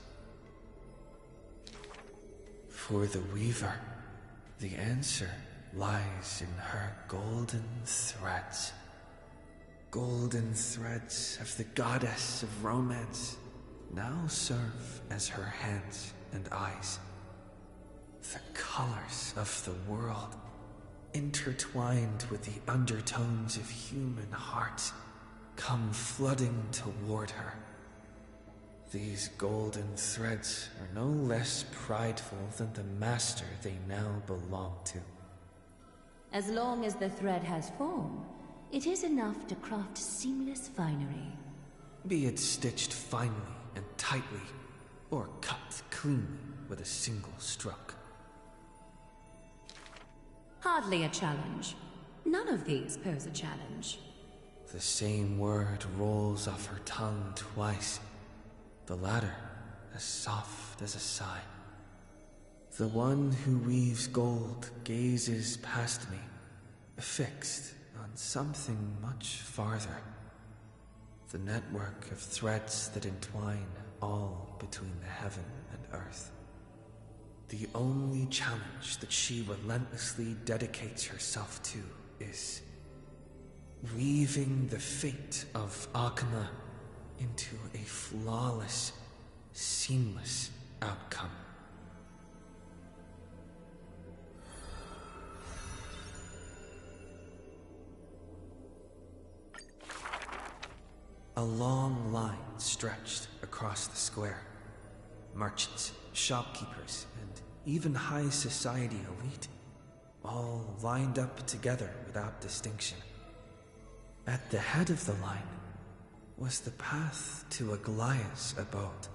For the Weaver, the answer lies in her golden threads. Golden threads of the goddess of romance now serve as her hands and eyes. The colors of the world, intertwined with the undertones of human hearts, come flooding toward her. These golden threads are no less prideful than the master they now belong to. As long as the thread has form, it is enough to craft seamless finery. Be it stitched finely and tightly, or cut cleanly with a single stroke. Hardly a challenge. None of these pose a challenge. The same word rolls off her tongue twice, the latter as soft as a sigh. The one who weaves gold gazes past me, fixed on something much farther. The network of threads that entwine all between the heaven and earth. The only challenge that she relentlessly dedicates herself to is weaving the fate of Akama into a flawless, seamless outcome. A long line stretched across the square. Merchants, shopkeepers, and even high society elite, all lined up together without distinction. At the head of the line was the path to Aglaya's abode.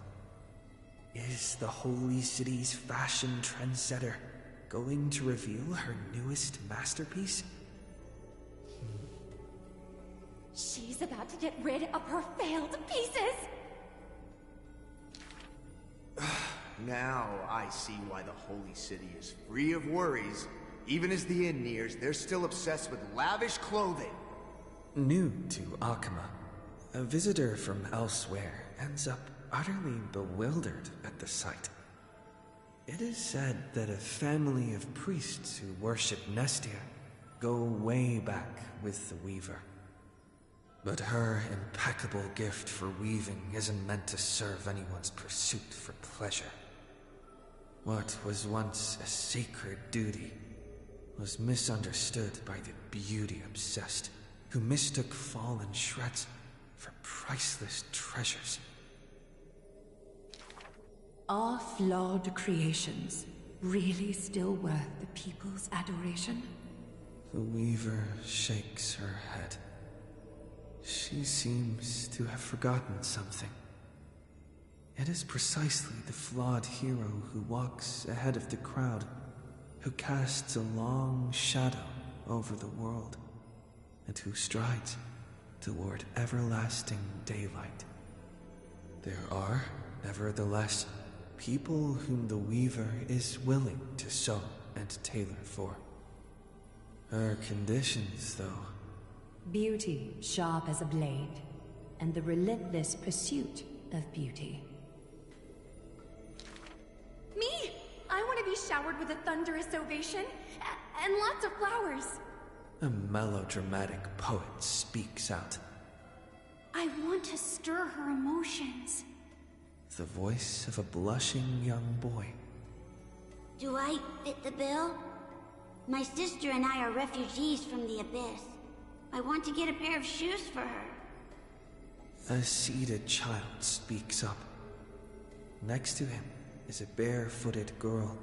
Is the holy city's fashion trendsetter going to reveal her newest masterpiece? She's about to get rid of her failed pieces! Now I see why the holy city is free of worries. Even as the inn nears, they're still obsessed with lavish clothing. New to Akama, a visitor from elsewhere ends up utterly bewildered at the sight. It is said that a family of priests who worship Nestia go way back with the Weaver. But her impeccable gift for weaving isn't meant to serve anyone's pursuit for pleasure. What was once a sacred duty was misunderstood by the beauty-obsessed, who mistook fallen shreds for priceless treasures. Are flawed creations really still worth the people's adoration? The Weaver shakes her head. She seems to have forgotten something. It is precisely the flawed hero who walks ahead of the crowd, who casts a long shadow over the world, and who strides toward everlasting daylight. There are, nevertheless, people whom the Weaver is willing to sew and tailor for. Her conditions, though. Beauty sharp as a blade, and the relentless pursuit of beauty. Me! I want to be showered with a thunderous ovation, and lots of flowers. A melodramatic poet speaks out. I want to stir her emotions. The voice of a blushing young boy. Do I fit the bill? My sister and I are refugees from the Abyss. I want to get a pair of shoes for her. A seated child speaks up. Next to him is a barefooted girl,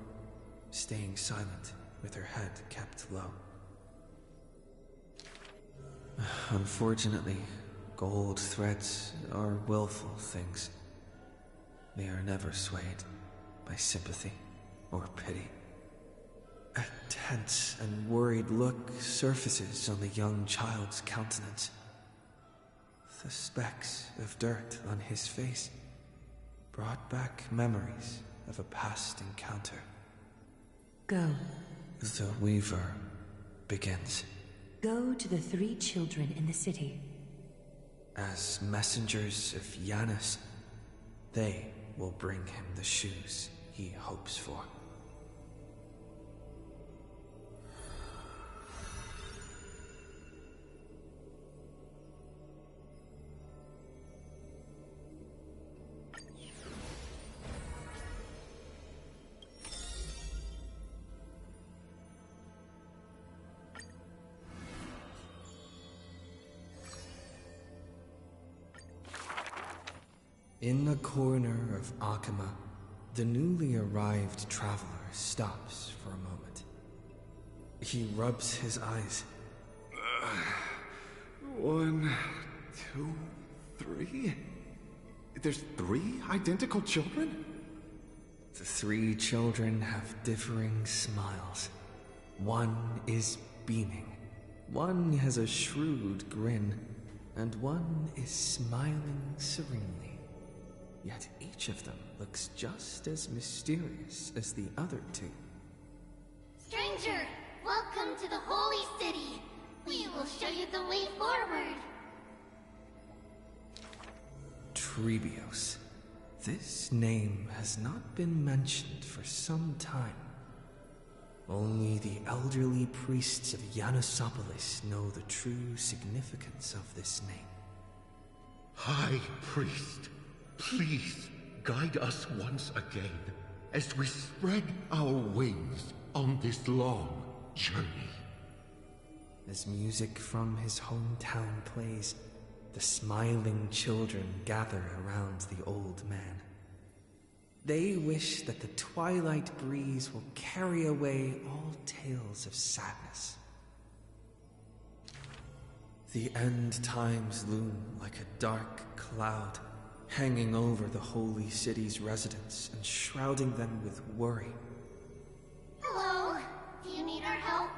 staying silent with her head kept low. Unfortunately, gold threads are willful things. They are never swayed by sympathy or pity. A tense and worried look surfaces on the young child's countenance. The specks of dirt on his face brought back memories of a past encounter. Go. The Weaver begins. Go to the 3 children in the city. As messengers of Janus, they will bring him the shoes he hopes for. In the corner of Akama, the newly arrived traveler stops for a moment. He rubs his eyes. 1, 2, 3? There's 3 identical children? The 3 children have differing smiles. One is beaming, one has a shrewd grin, and one is smiling serenely. Yet each of them looks just as mysterious as the other 2. Stranger, welcome to the Holy City. We will show you the way forward. Trebios. This name has not been mentioned for some time. Only the elderly priests of Janusopolis know the true significance of this name. High Priest, please guide us once again as we spread our wings on this long journey. As music from his hometown plays, the smiling children gather around the old man. They wish that the twilight breeze will carry away all tales of sadness. The end times loom like a dark cloud, hanging over the holy city's residents and shrouding them with worry. Hello, do you need our help?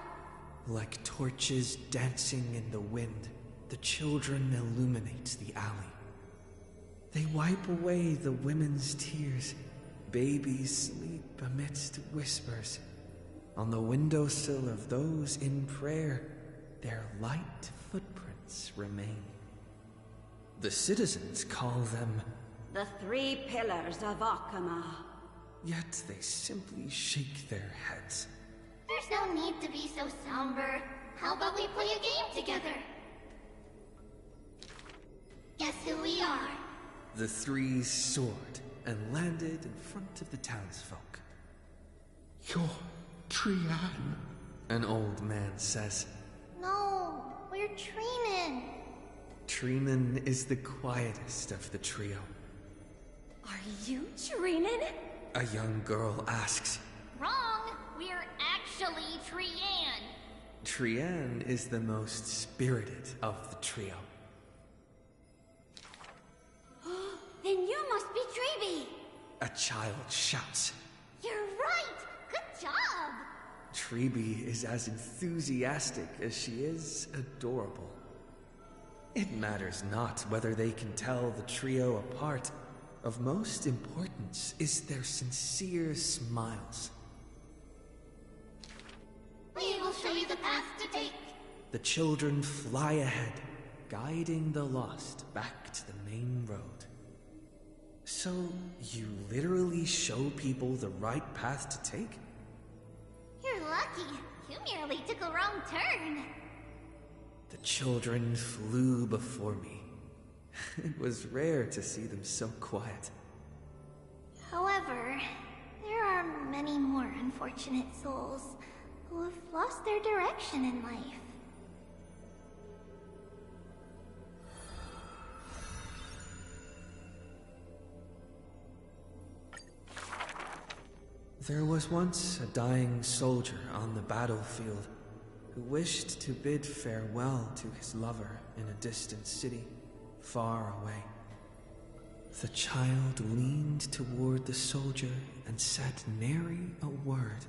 Like torches dancing in the wind, the children illuminate the alley. They wipe away the women's tears. Babies sleep amidst whispers. On the windowsill of those in prayer, their light footprints remain. The citizens call them The 3 Pillars of Akama. Yet they simply shake their heads. There's no need to be so somber. How about we play a game together? Guess who we are? The 3 soared and landed in front of the townsfolk. You're Trian, an old man says. No, we're Treenan. Treenan is the quietest of the trio. Are you Treenan? A young girl asks. Wrong, we're actually Trian. Trian is the most spirited of the trio. Then you must be Treeby. A child shouts. You're right! Good job! Treeby is as enthusiastic as she is adorable. It matters not whether they can tell the trio apart. Of most importance is their sincere smiles. We will show you the path to take. The children fly ahead, guiding the lost back to the main road. So, you literally show people the right path to take? You're lucky. You merely took a wrong turn. The children flew before me. It was rare to see them so quiet. However, there are many more unfortunate souls who have lost their direction in life. There was once a dying soldier on the battlefield who wished to bid farewell to his lover in a distant city, far away. The child leaned toward the soldier and said nary a word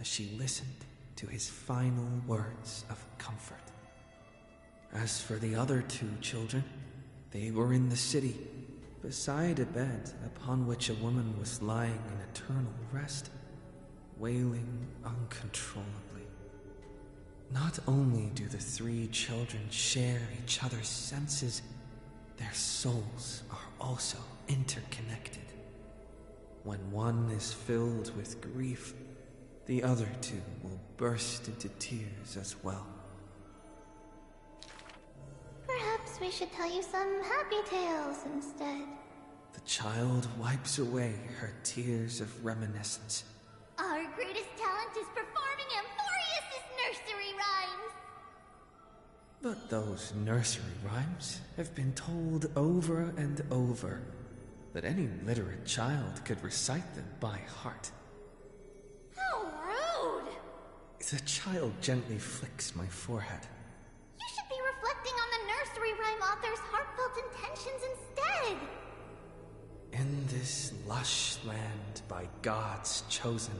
as she listened to his final words of comfort. As for the other two children, they were in the city, beside a bed upon which a woman was lying in eternal rest, wailing uncontrollably. Not only do the three children share each other's senses, their souls are also interconnected. When one is filled with grief, the other two will burst into tears as well. Perhaps we should tell you some happy tales instead. The child wipes away her tears of reminiscence. Our greatest talent is performing amphoreus' nursery rhymes! But those nursery rhymes have been told over and over that any literate child could recite them by heart. How rude! The child gently flicks my forehead. You should be reflecting on the nursery rhyme author's heartfelt intentions instead! In this lush land by gods chosen,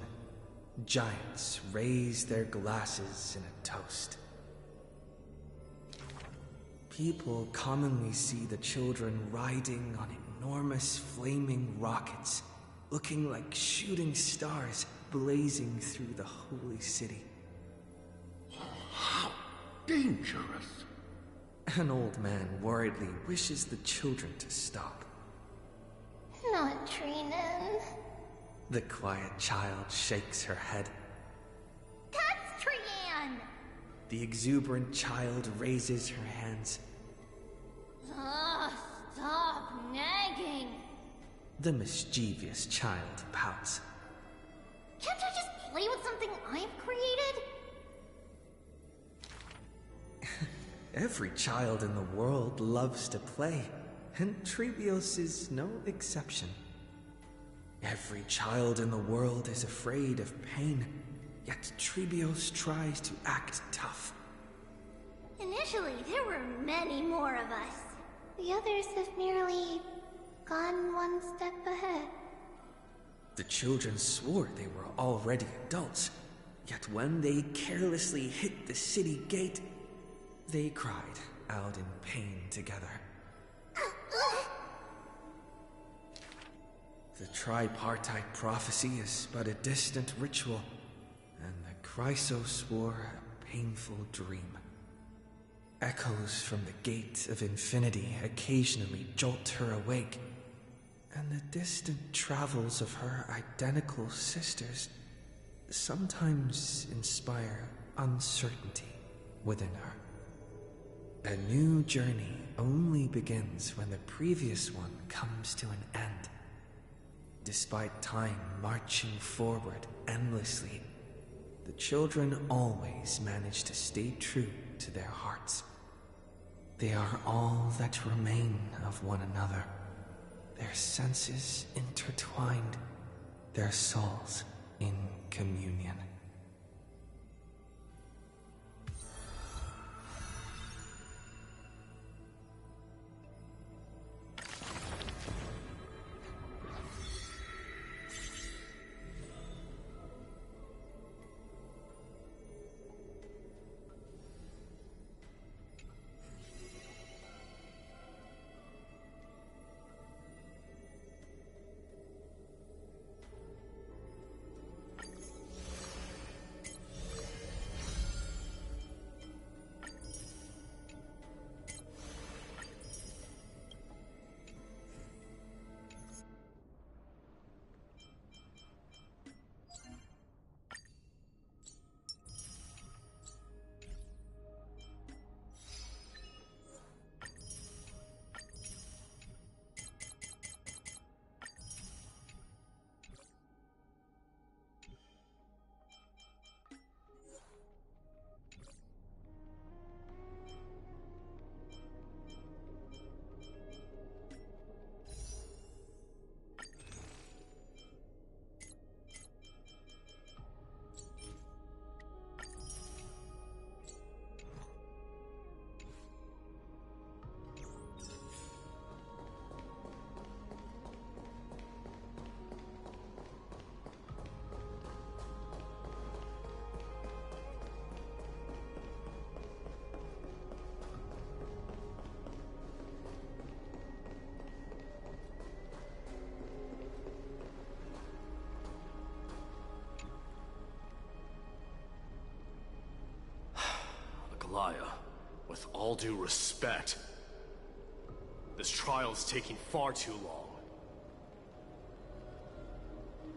giants raise their glasses in a toast. People commonly see the children riding on enormous flaming rockets, looking like shooting stars blazing through the holy city. How dangerous! An old man worriedly wishes the children to stop. Not Trinan. The quiet child shakes her head. That's Trian! The exuberant child raises her hands. Stop nagging! The mischievous child pouts. Can't I just play with something I've created? Every child in the world loves to play, and Trebios is no exception. Every child in the world is afraid of pain, yet Trebios tries to act tough. Initially, there were many more of us. The others have merely gone one step ahead. The children swore they were already adults, yet when they carelessly hit the city gate, they cried out in pain together. The tripartite prophecy is but a distant ritual, and the Chrysos wore a painful dream. Echoes from the gate of infinity occasionally jolt her awake, and the distant travels of her identical sisters sometimes inspire uncertainty within her. A new journey only begins when the previous one comes to an end. Despite time marching forward endlessly, the children always manage to stay true to their hearts. They are all that remain of one another, their senses intertwined, their souls in communion. With all due respect, this trial's taking far too long.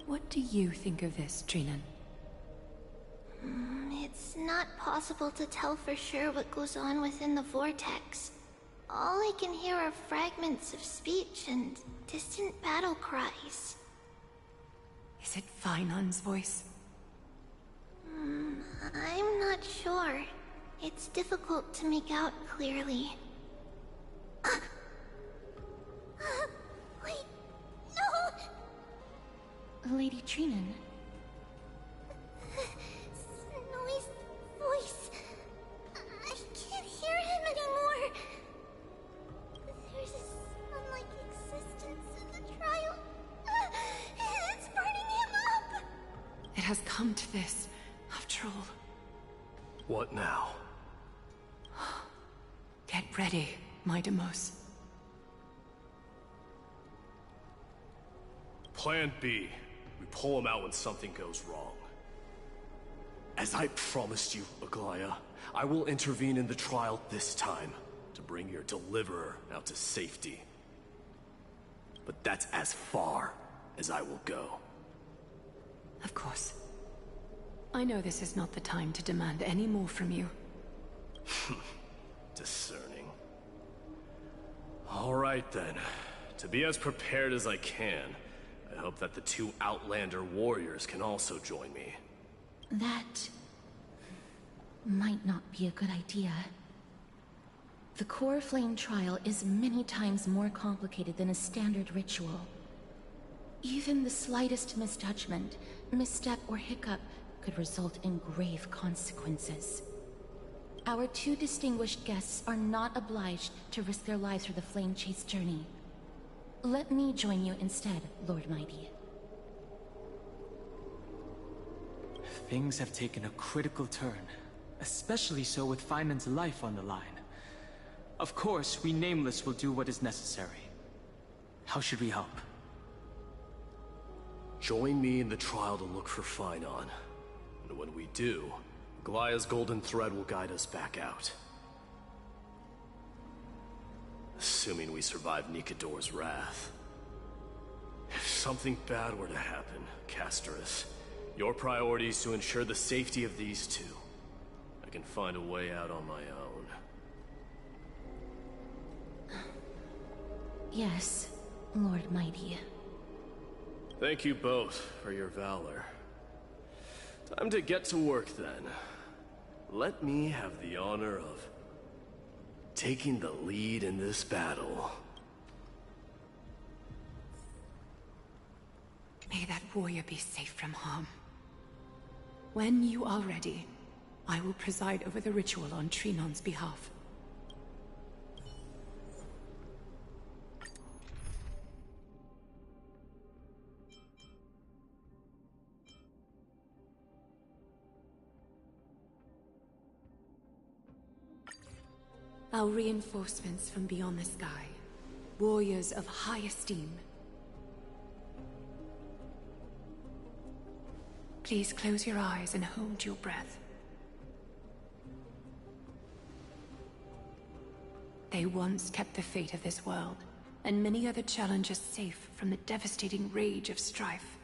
What do you think of this, Trinan? It's not possible to tell for sure what goes on within the vortex. All I can hear are fragments of speech and distant battle cries. Is it Finon's voice? I'm not sure. It's difficult to make out clearly. Wait, no! Lady Trinan. Snowy's voice. I can't hear him anymore. There's a sun-like existence in the trial. It's burning him up. It has come to this, after all. What now? Get ready, my Demos. Plan B. We pull him out when something goes wrong. As I promised you, Aglaya, I will intervene in the trial this time to bring your deliverer out to safety. But that's as far as I will go. Of course. I know this is not the time to demand any more from you. Discerning. All right then. To be as prepared as I can, I hope that the two Outlander warriors can also join me. That might not be a good idea. The core flame trial is many times more complicated than a standard ritual. Even the slightest misjudgment, misstep, or hiccup could result in grave consequences. Our two distinguished guests are not obliged to risk their lives for the flame chase journey. Let me join you instead, Lord Mighty. Things have taken a critical turn, especially so with Finan's life on the line. Of course, we Nameless will do what is necessary. How should we help? Join me in the trial to look for Finon. And when we do, Aglaya's golden thread will guide us back out. Assuming we survive Nikador's wrath. If something bad were to happen, Castorus, your priority is to ensure the safety of these two. I can find a way out on my own. Yes, Lord Mighty. Thank you both for your valor. Time to get to work then. Let me have the honor of taking the lead in this battle. May that warrior be safe from harm. When you are ready, I will preside over the ritual on Trinon's behalf. Our reinforcements from beyond the sky. Warriors of high esteem. Please close your eyes and hold your breath. They once kept the fate of this world, and many other challenges safe from the devastating rage of strife.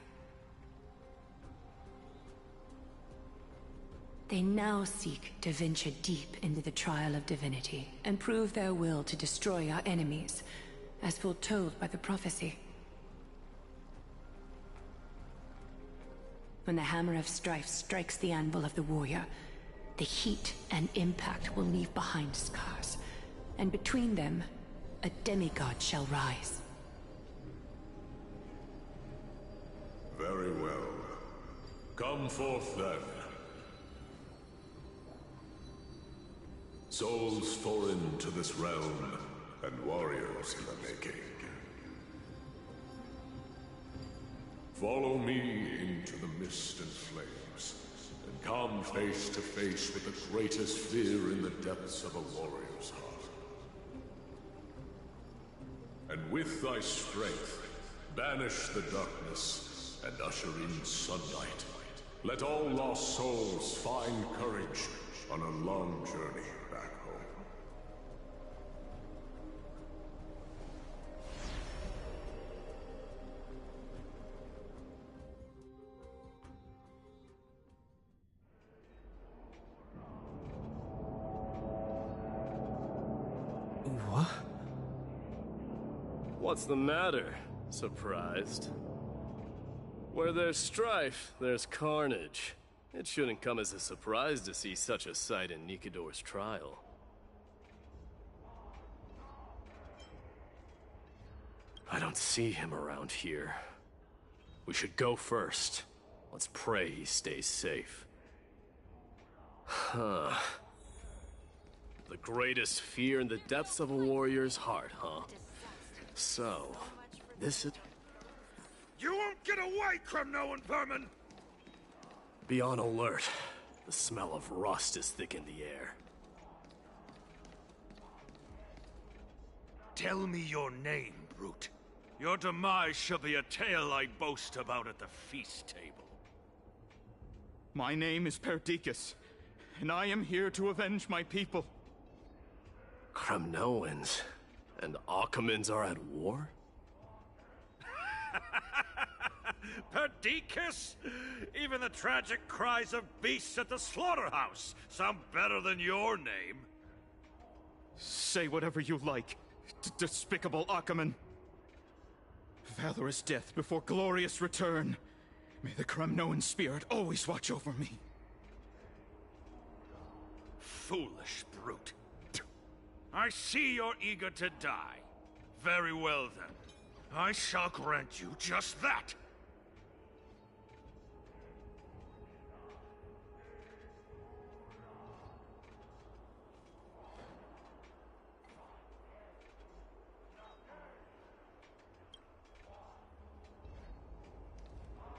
They now seek to venture deep into the trial of divinity and prove their will to destroy our enemies, as foretold by the prophecy. When the hammer of strife strikes the anvil of the warrior, the heat and impact will leave behind scars, and between them, a demigod shall rise. Very well. Come forth then. Souls foreign to this realm, and warriors in the making. Follow me into the mist and flames, and come face to face with the greatest fear in the depths of a warrior's heart. And with thy strength, banish the darkness and usher in sunlight. Let all lost souls find courage on a long journey back home. What's the matter? Surprised? Where there's strife, there's carnage. It shouldn't come as a surprise to see such a sight in Nikidor's trial. I don't see him around here. We should go first. Let's pray he stays safe. Huh. The greatest fear in the depths of a warrior's heart, huh? So, this is... You won't get away, Kremnoan vermin! Be on alert. The smell of rust is thick in the air. Tell me your name, brute. Your demise shall be a tale I boast about at the feast table. My name is Perdiccas, and I am here to avenge my people. Kremnoans and Akamans are at war? Perdiccas? Even the tragic cries of beasts at the slaughterhouse sound better than your name. Say whatever you like, despicable Akaman. Valorous death before glorious return. May the Kremnoan spirit always watch over me. Foolish brute. I see you're eager to die. Very well then. I shall grant you just that.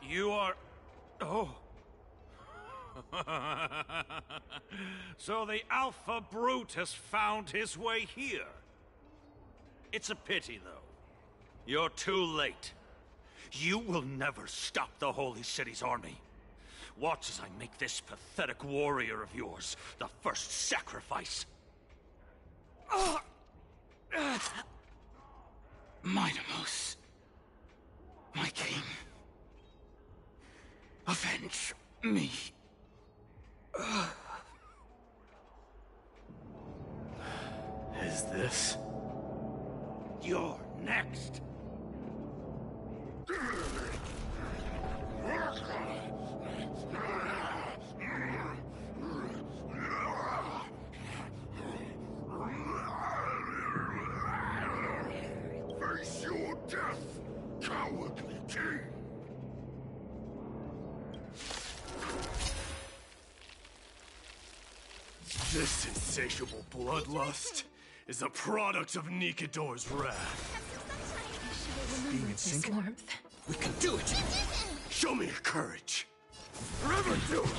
You are... Oh. So the Alpha Brute has found his way here. It's a pity, though. You're too late. You will never stop the Holy City's army. Watch as I make this pathetic warrior of yours the first sacrifice. Minimos, my king, avenge me. Is this? You're next. Face your death, cowardly king! This insatiable bloodlust is a product of Nikidor's wrath. Being in sync, We can do it! Show me your courage! Forever do it!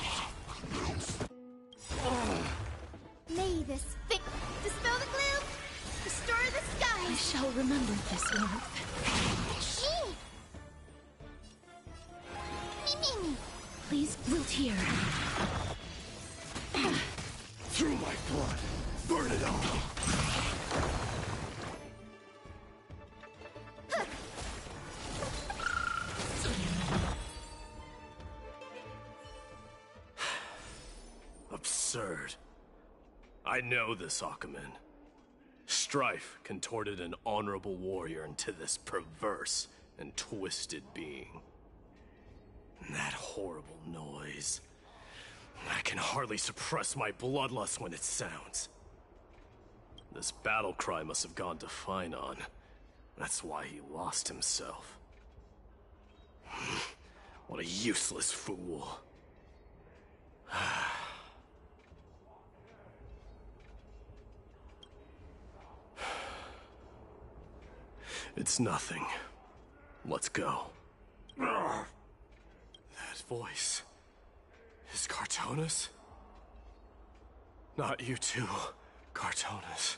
May this fit dispel the gloom, restore the skies. I shall remember this warmth. Me. Please wilt hear. Through my blood, burn it all! Absurd. I know this Akaman. Strife contorted an honorable warrior into this perverse and twisted being. And that horrible noise. I can hardly suppress my bloodlust when it sounds. This battle cry must have gone to Finon. That's why he lost himself. What a useless fool. It's nothing. Let's go. That voice... is Cartonis? Not you too, Cartonis.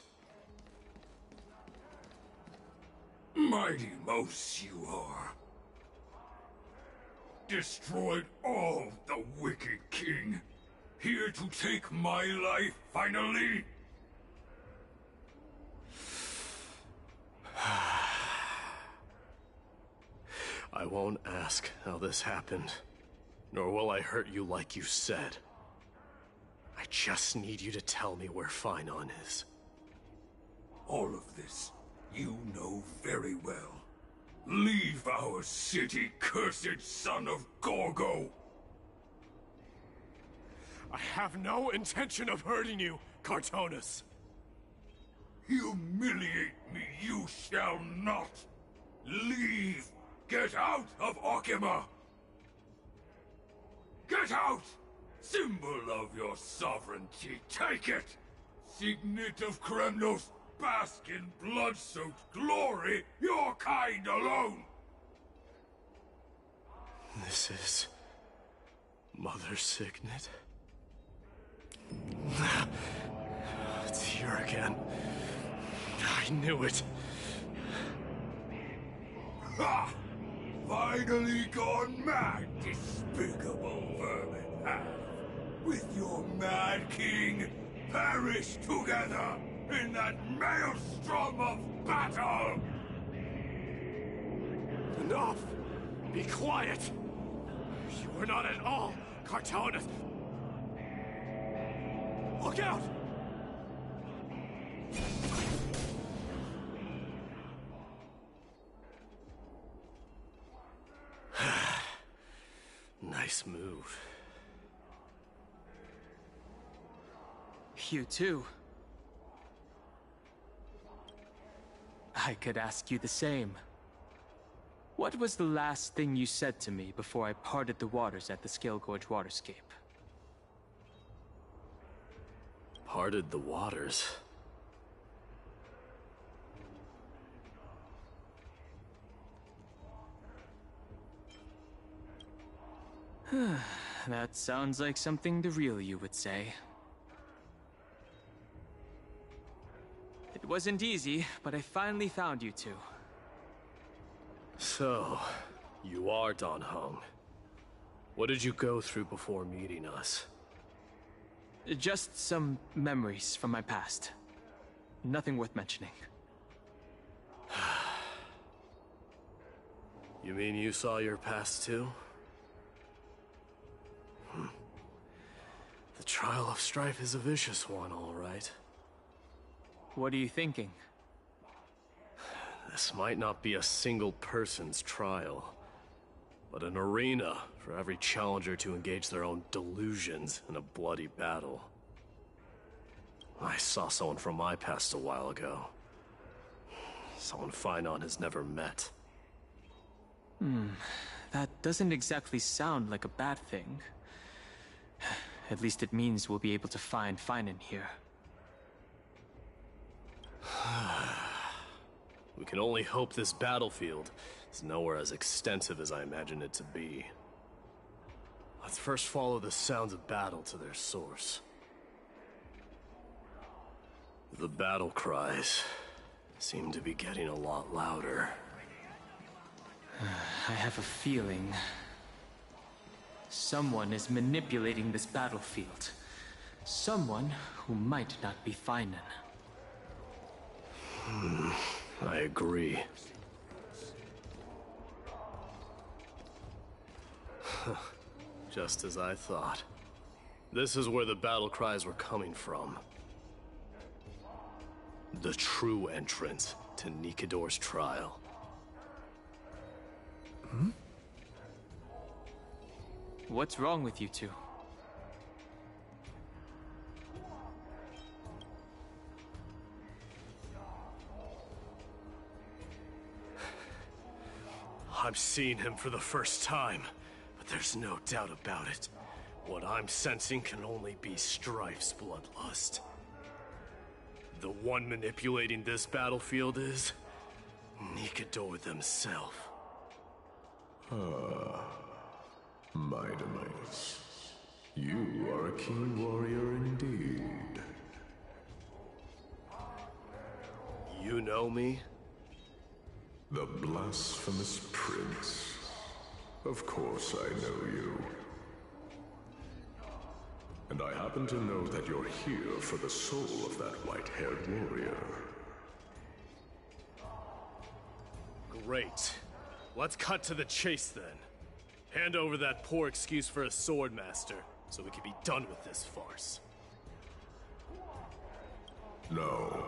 Mighty Mos you are. Destroyed all the wicked king. Here to take my life, finally? I won't ask how this happened, nor will I hurt you like you said. I just need you to tell me where Finon is. All of this you know very Very well. Leave our city, cursed son of Gorgo! I have no intention of hurting you, Cartonus. Humiliate me you shall not! Leave! Get out of Arkema! Get out! Symbol of your sovereignty, take it! Signet of Kremnos, bask in blood-soaked glory, your kind alone! This is... Mother Signet? It's here again. I knew it. Ha! Finally gone mad, despicable vermin have! With your mad king, perish together in that maelstrom of battle! Enough! Be quiet! You were not at all Cartonus! Look out! Nice move. You too. I could ask you the same. What was the last thing you said to me before I parted the waters at the Scale Gorge waterscape? Parted the waters? That sounds like something the real you would say. It wasn't easy, but I finally found you two. So, you are Dan Heng. What did you go through before meeting us? Just some memories from my past. Nothing worth mentioning. You mean you saw your past too? The trial of strife is a vicious one, all right. What are you thinking? This might not be a single person's trial, but an arena for every challenger to engage their own delusions in a bloody battle. I saw someone from my past a while ago. Someone Finon has never met. That doesn't exactly sound like a bad thing. At least it means we'll be able to find Finon here. We can only hope this battlefield is nowhere as extensive as I imagine it to be. Let's first follow the sounds of battle to their source. The battle cries seem to be getting a lot louder. I have a feeling someone is manipulating this battlefield. Someone who might not be Finon. I agree. Just as I thought. This is where the battle cries were coming from. The true entrance to Nikador's trial. What's wrong with you two? I'm seeing him for the first time, but there's no doubt about it. What I'm sensing can only be Strife's bloodlust. The one manipulating this battlefield is Nikador themselves. My demise. You are a keen warrior indeed. You know me? The blasphemous prince. Of course I know you. And I happen to know that you're here for the soul of that white-haired warrior. Great. Let's cut to the chase then. Hand over that poor excuse for a sword master, so we can be done with this farce. No.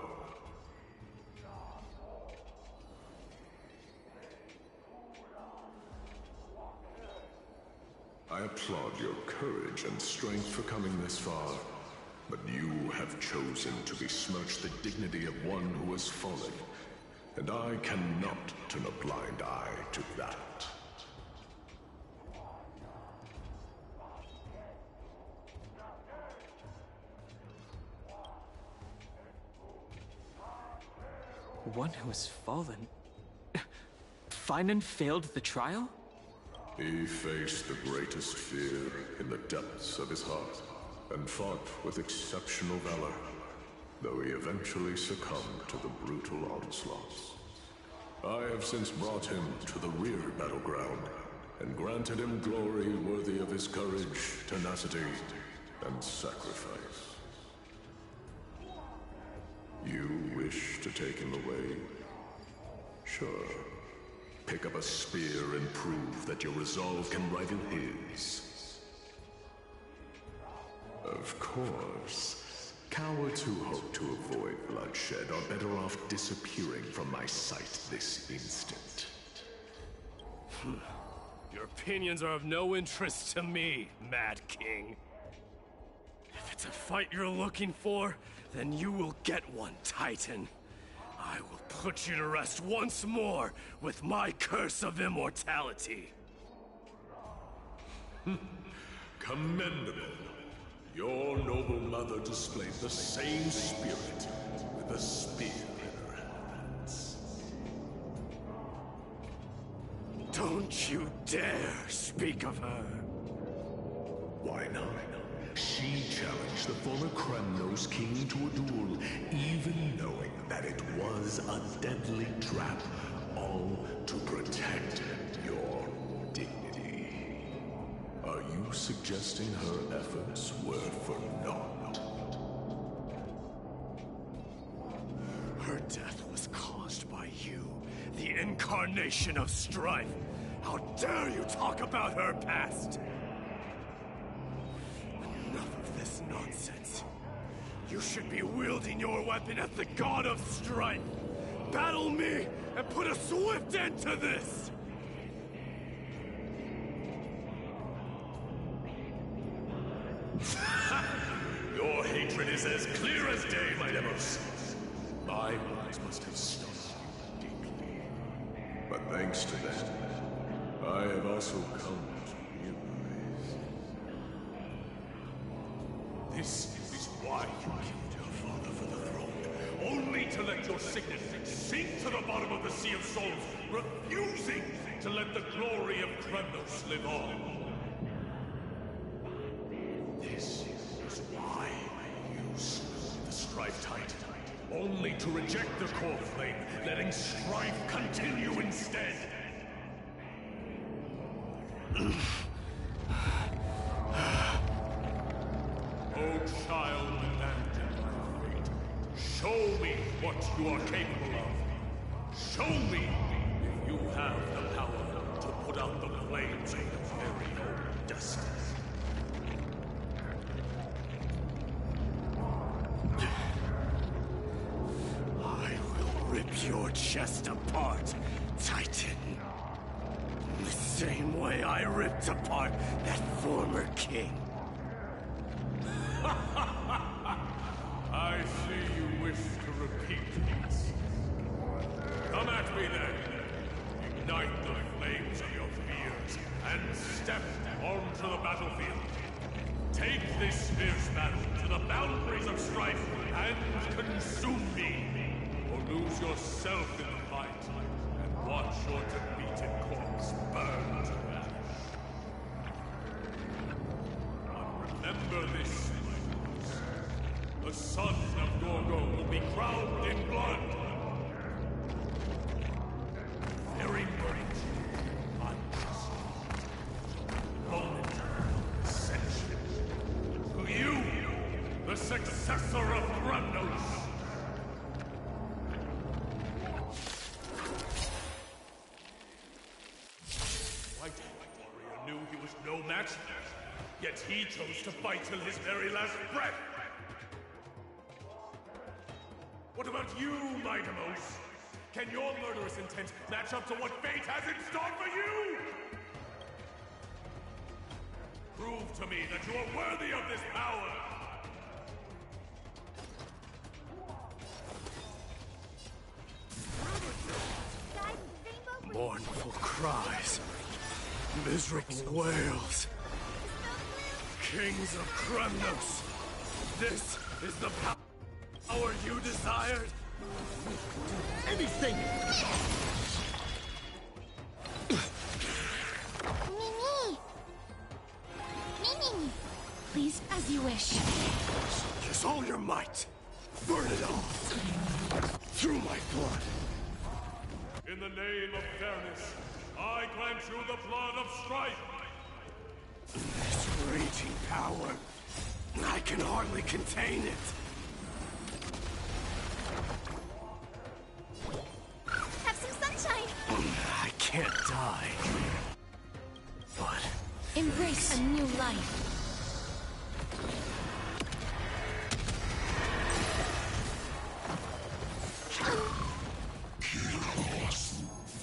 I applaud your courage and strength for coming this far, but you have chosen to besmirch the dignity of one who has fallen, and I cannot turn a blind eye to that. One who has fallen? Finan failed the trial? He faced the greatest fear in the depths of his heart, and fought with exceptional valor, though he eventually succumbed to the brutal onslaughts. I have since brought him to the rear battleground, and granted him glory worthy of his courage, tenacity, and sacrifice. You wish to take him away? Sure. Pick up a spear and prove that your resolve can rival his. Of course, cowards who hope to avoid bloodshed are better off disappearing from my sight this instant. Your opinions are of no interest to me, Mad King. If it's a fight you're looking for, then you will get one, Titan. I will put you to rest once more with my curse of immortality. Commendable. Your noble mother displayed the same spirit with a spear in her hands. Don't you dare speak of her. Why not? She challenged the former Kremnos king to a duel, even knowing that it was a deadly trap, all to protect your dignity. Are you suggesting her efforts were for naught? Her death was caused by you, the incarnation of strife. How dare you talk about her past? Enough of this nonsense. You should be wielding your weapon at the god of strife. Battle me and put a swift end to this! Your hatred is as clear as day, my Demos. My words must have stung you deeply. But thanks to that, I have also come to realize. This is why you killed your father for the throne. Only to let your signet sink to the bottom of the Sea of Souls, refusing to let the glory of Kremnos live on. This is why you slew the Strife Titan. Only to reject the core flame, letting strife continue instead. Oh, child abandoned by fate, show me what you are capable of. Show me if you have the power to put out the flames of your very own destiny. Rip your chest apart, Titan. In the same way I ripped apart that former king. I see you wish to repeat this. Come at me then. Ignite the flames of your fears and step onto the battlefield. Take this fierce battle to the boundaries of strife and consume me. Or lose yourself in the fight, and watch your defeated corpse burn to ash. But remember this, my friends. The son of Gorgo will be crowned in blood. Very bright, unjust, momentary ascension. To you, the successor of Kremnos. No match, yet he chose to fight till his very last breath. What about you, my Demos? Can your murderous intent match up to what fate has in store for you? Prove to me that you are worthy of this power! Mournful cries. Miserable wails. Kings of Kremnos! This is the power you desired? Anything! Mimi! Mimi! Please, as you wish. Use all your might. Burn it all. Through my blood. In the name of fairness, I grant you the blood of strife! This raging power, I can hardly contain it. Have some sunshine! I can't die. But... Embrace a new life.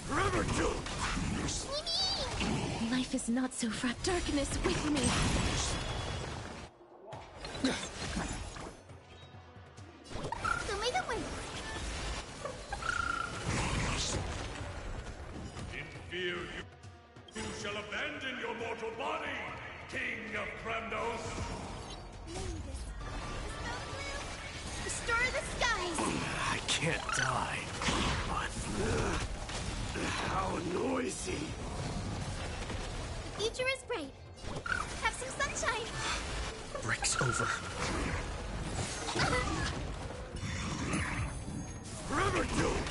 Forever doomed! Life is not so fraught. Darkness with me. In fear, you shall abandon your mortal body, King of Kremnos! Restore the skies! I can't die. But... how noisy! The future is bright. Have some sunshine! Breaks over. Forever doomed!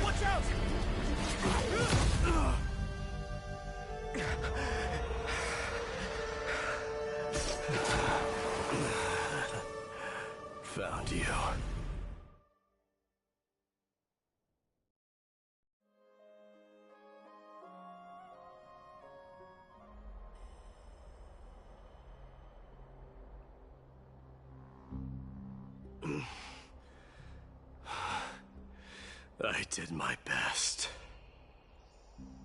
Watch out! Found you. I did my best.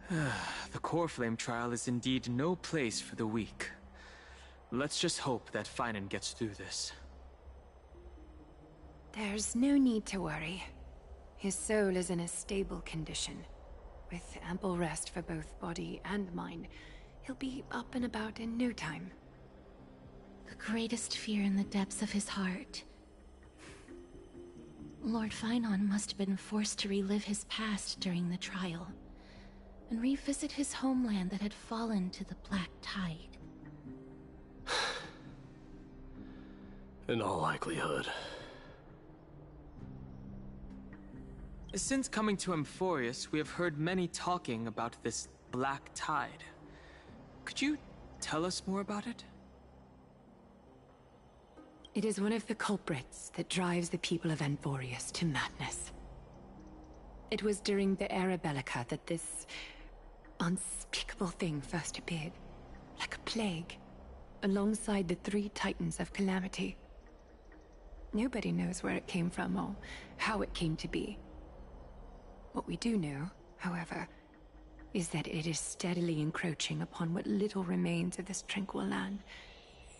The core flame trial is indeed no place for the weak. Let's just hope that Finan gets through this. There's no need to worry. His soul is in a stable condition. With ample rest for both body and mind, he'll be up and about in no time. The greatest fear in the depths of his heart. Lord Finan must have been forced to relive his past during the trial, and revisit his homeland that had fallen to the Black Tide. In all likelihood. Since coming to Amphoreus, we have heard many talking about this Black Tide. Could you tell us more about it? It is one of the culprits that drives the people of Amphoreus to madness. It was during the Era Bellica that this unspeakable thing first appeared, like a plague, alongside the 3 Titans of Calamity. Nobody knows where it came from or how it came to be. What we do know, however, is that it is steadily encroaching upon what little remains of this tranquil land,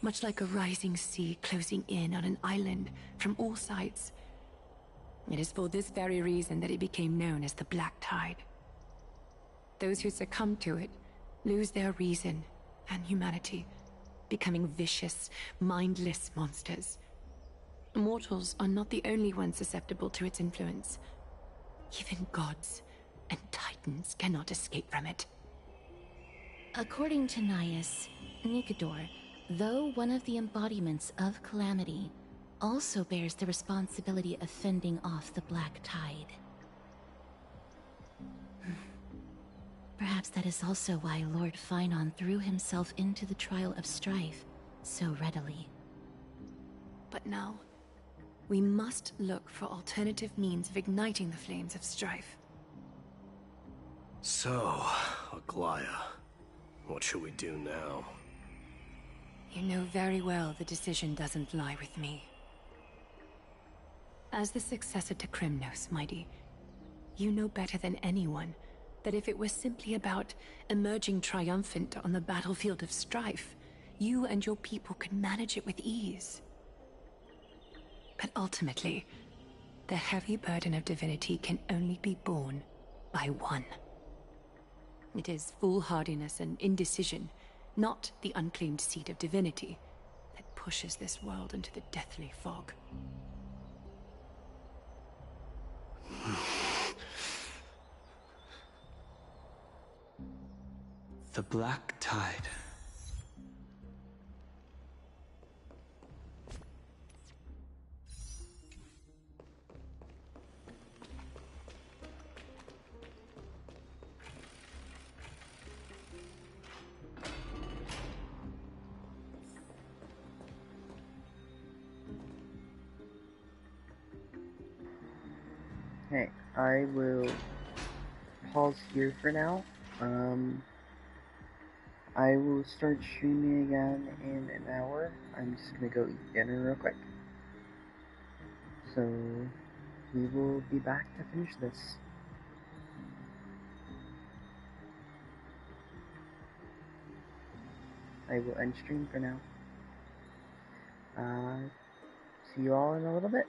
much like a rising sea closing in on an island from all sides. It is for this very reason that it became known as the Black Tide. Those who succumb to it lose their reason and humanity, becoming vicious, mindless monsters. Mortals are not the only ones susceptible to its influence. Even gods and titans cannot escape from it. According to Naius, Nikador, though one of the embodiments of Calamity, also bears the responsibility of fending off the Black Tide. Perhaps that is also why Lord Finan threw himself into the trial of strife so readily. But now, we must look for alternative means of igniting the flames of strife. So, Aglaya, what should we do now? You know very well the decision doesn't lie with me. As the successor to Krymnos, Mighty, you know better than anyone that if it were simply about emerging triumphant on the battlefield of strife, you and your people could manage it with ease. But ultimately, the heavy burden of divinity can only be borne by one. It is foolhardiness and indecision, not the unclaimed seed of divinity, that pushes this world into the deathly fog. The Black Tide. Okay, I will pause here for now. I will start streaming again in an hour. I'm just gonna go eat dinner real quick. So, we will be back to finish this. I will end stream for now. See you all in a little bit.